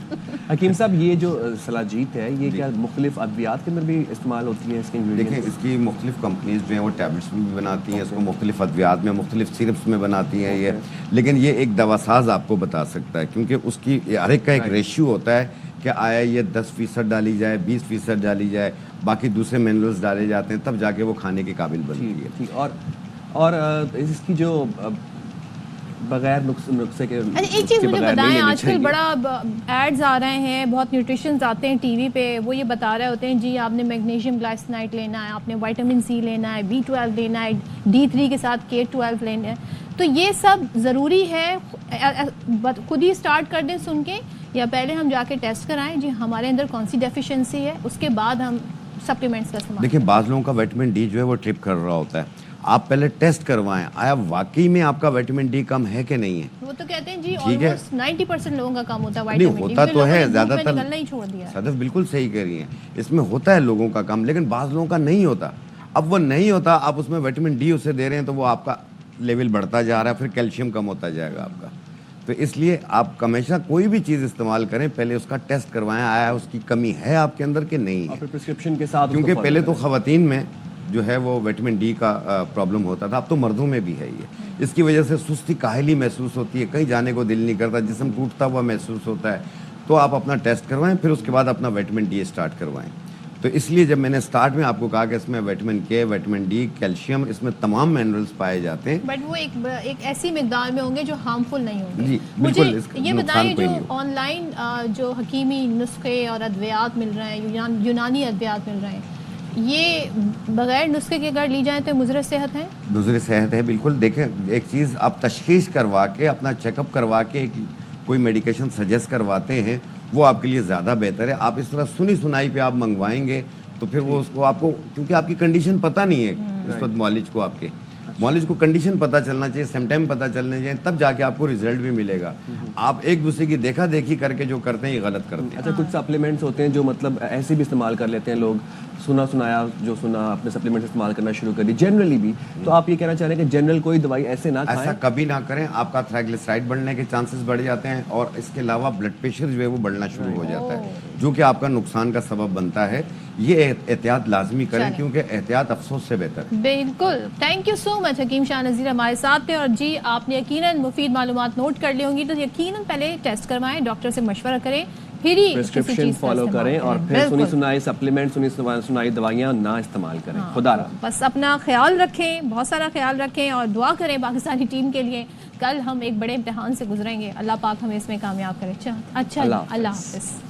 حکیم صاحب یہ جو سلاجیت ہے یہ کیا مختلف ادویات کے اندر بھی استعمال ہوتی ہے اس کے دیکھیں اس کی مختلف کمپنیز جو ہیں وہ ٹیبلٹس میں بھی بناتی ہیں اس کو مختلف ادویات میں مختلف سیرپس میں بناتی ہیں یہ لیکن یہ ایک دوا ساز آپ کو بتا سکتا ہے کیونکہ اس کی ہر ایک کا ایک ریشیو ہوتا ہے کہ آیا یہ 10% ڈالی جائے 20% ڈالی جائے باقی دوسرے منرلز ڈالے جاتے ہیں تب جا کے وہ کھانے کے قابل بنتی ہے اور اس کی جو بغیر نسخے کے ایک چیز مجھے بتائیں آج کل بڑا ایڈز آ رہے ہیں بہت نیوٹریشنز آتے ہیں ٹی وی پہ وہ یہ بتا رہے ہوتے ہیں جی آپ نے میگنیشیم گلائسینائڈ لینا ہے آپ نے وائٹامن C لینا ہے B12 لینا ہے D3 کے ساتھ K12 لینا ہے تو یہ سب ضروری ہے خود ہی اسٹارٹ کر دیں سن کے یا پہلے ہم جا کے ٹیسٹ کرائیں جی ہمارے اندر کون سی ڈیفیشنسی ہے اس کے بعد ہم سپلیمنٹس کا استعمال دیکھیں بعض لوگوں کا وٹامن ڈی جو ہے وہ ٹرپ کر رہا ہوتا ہے آپ پہلے ٹیسٹ کروائیں آیا واقعی میں آپ کا وٹامن ڈی کم ہے کہ نہیں ہے وہ تو کہتے ہیں جی آلموسٹ 90% لوگوں کا کم ہوتا ہے نہیں ہوتا تو ہے زیادہ تر نکلنا ہی چھوڑ دیا صدف بالکل صحیح کہہ رہی ہیں اس میں ہوتا ہے لوگوں کا کم لیکن بعض لوگوں کا نہیں ہوتا اب وہ نہیں ہوتا آپ اس میں وٹامن ڈی اسے دے رہے ہیں تو وہ آپ کا لیول بڑھتا جا رہا ہے پھر کیلشیم کم ہوتا جائے گا آپ کا تو اس لیے آپ ہمیشہ کوئی بھی چیز استعمال کریں پہلے اس کا ٹیسٹ کروائیں آیا اس کی کمی ہے آپ کے اندر کہ نہیں ہے پرسکرپشن کے ساتھ کیونکہ پہلے تو خواتین میں جو ہے وہ وٹامن ڈی کا پرابلم ہوتا تھا اب تو مردوں میں بھی ہے یہ اس کی وجہ سے سستی کاہلی محسوس ہوتی ہے کہیں جانے کو دل نہیں کرتا جسم ٹوٹتا ہوا محسوس ہوتا ہے تو آپ اپنا ٹیسٹ کروائیں پھر اس کے بعد اپنا وٹامن ڈی اسٹارٹ کروائیں تو اس لیے جب میں نے اسٹارٹ میں آپ کو کہا کہ اس میں وٹامن کے وٹامن ڈی کیلشیم اس میں تمام منرلز پائے جاتے ہیں بٹ وہ ایک ایسی مقدار میں ہوں گے جو ہارمفل نہیں ہوں گے جی مجھے بالکل یہ بتائیں جو آن لائن جو حکیمی نسخے اور ادویات مل رہے ہیں یونانی ادویات مل رہے ہیں یہ بغیر نسخے کے اگر لی جائیں تو مضر صحت ہے مضر صحت ہے بالکل دیکھیں ایک چیز آپ تشخیص کروا کے اپنا چیک اپ کروا کے کوئی میڈیکیشن سجیسٹ کرواتے ہیں وہ آپ کے لیے زیادہ بہتر ہے آپ اس طرح سنی سنائی پہ آپ منگوائیں گے تو پھر وہ اس کو آپ کو کیونکہ آپ کی کنڈیشن پتہ نہیں ہے اس وقت معالج کو آپ کے معالج کو کنڈیشن پتہ چلنا چاہیے سمٹائم پتہ چلنا چاہیے تب جا کے آپ کو ریزلٹ بھی ملے گا آپ ایک دوسرے کی دیکھا دیکھی کر کے جو کرتے ہیں یہ غلط کرتے ہیں اچھا کچھ سپلیمنٹس ہوتے ہیں جو مطلب ایسے بھی استعمال کر لیتے ہیں لوگ سنا سنایا جو سنا اپنے سپلیمنٹ استعمال کرنا شروع کر دی جنرلی بھی تو آپ یہ کہنا چاہ رہے ہیں کہ جنرل کوئی دوائی ایسے نہ کھائیں ایسا کبھی نہ کریں آپ کا تھرائگلیسرائڈ بڑھنے کے چانسز بڑھ جاتے ہیں اور اس کے علاوہ بلڈ پریشر جو ہے وہ بڑھنا شروع ہو جاتا ہے جو کہ آپ کا نقصان کا سبب بنتا ہے یہ احتیاط لازمی کریں کیونکہ احتیاط افسوس سے بہتر ہے بالکل تھینک یو سو مچ حکیم شاہ نذیر ہمارے ساتھ تھے اور جی آپ نے یقیناً مفید معلومات نوٹ کر لی ہوں گی تو یقیناً پہلے ٹیسٹ کروائیں ڈاکٹر سے مشورہ کریں پھر ہی پرسکرپشن فالو کریں اور پھر سنی سنائی سپلیمنٹ سنی سنائی دوائیاں نہ استعمال کریں خدا بس اپنا خیال رکھیں بہت سارا خیال رکھیں اور دعا کریں پاکستانی ٹیم کے لیے کل ہم ایک بڑے امتحان سے گزریں گے اللہ پاک ہمیں اس میں کامیاب کرے اچھا اللہ حافظ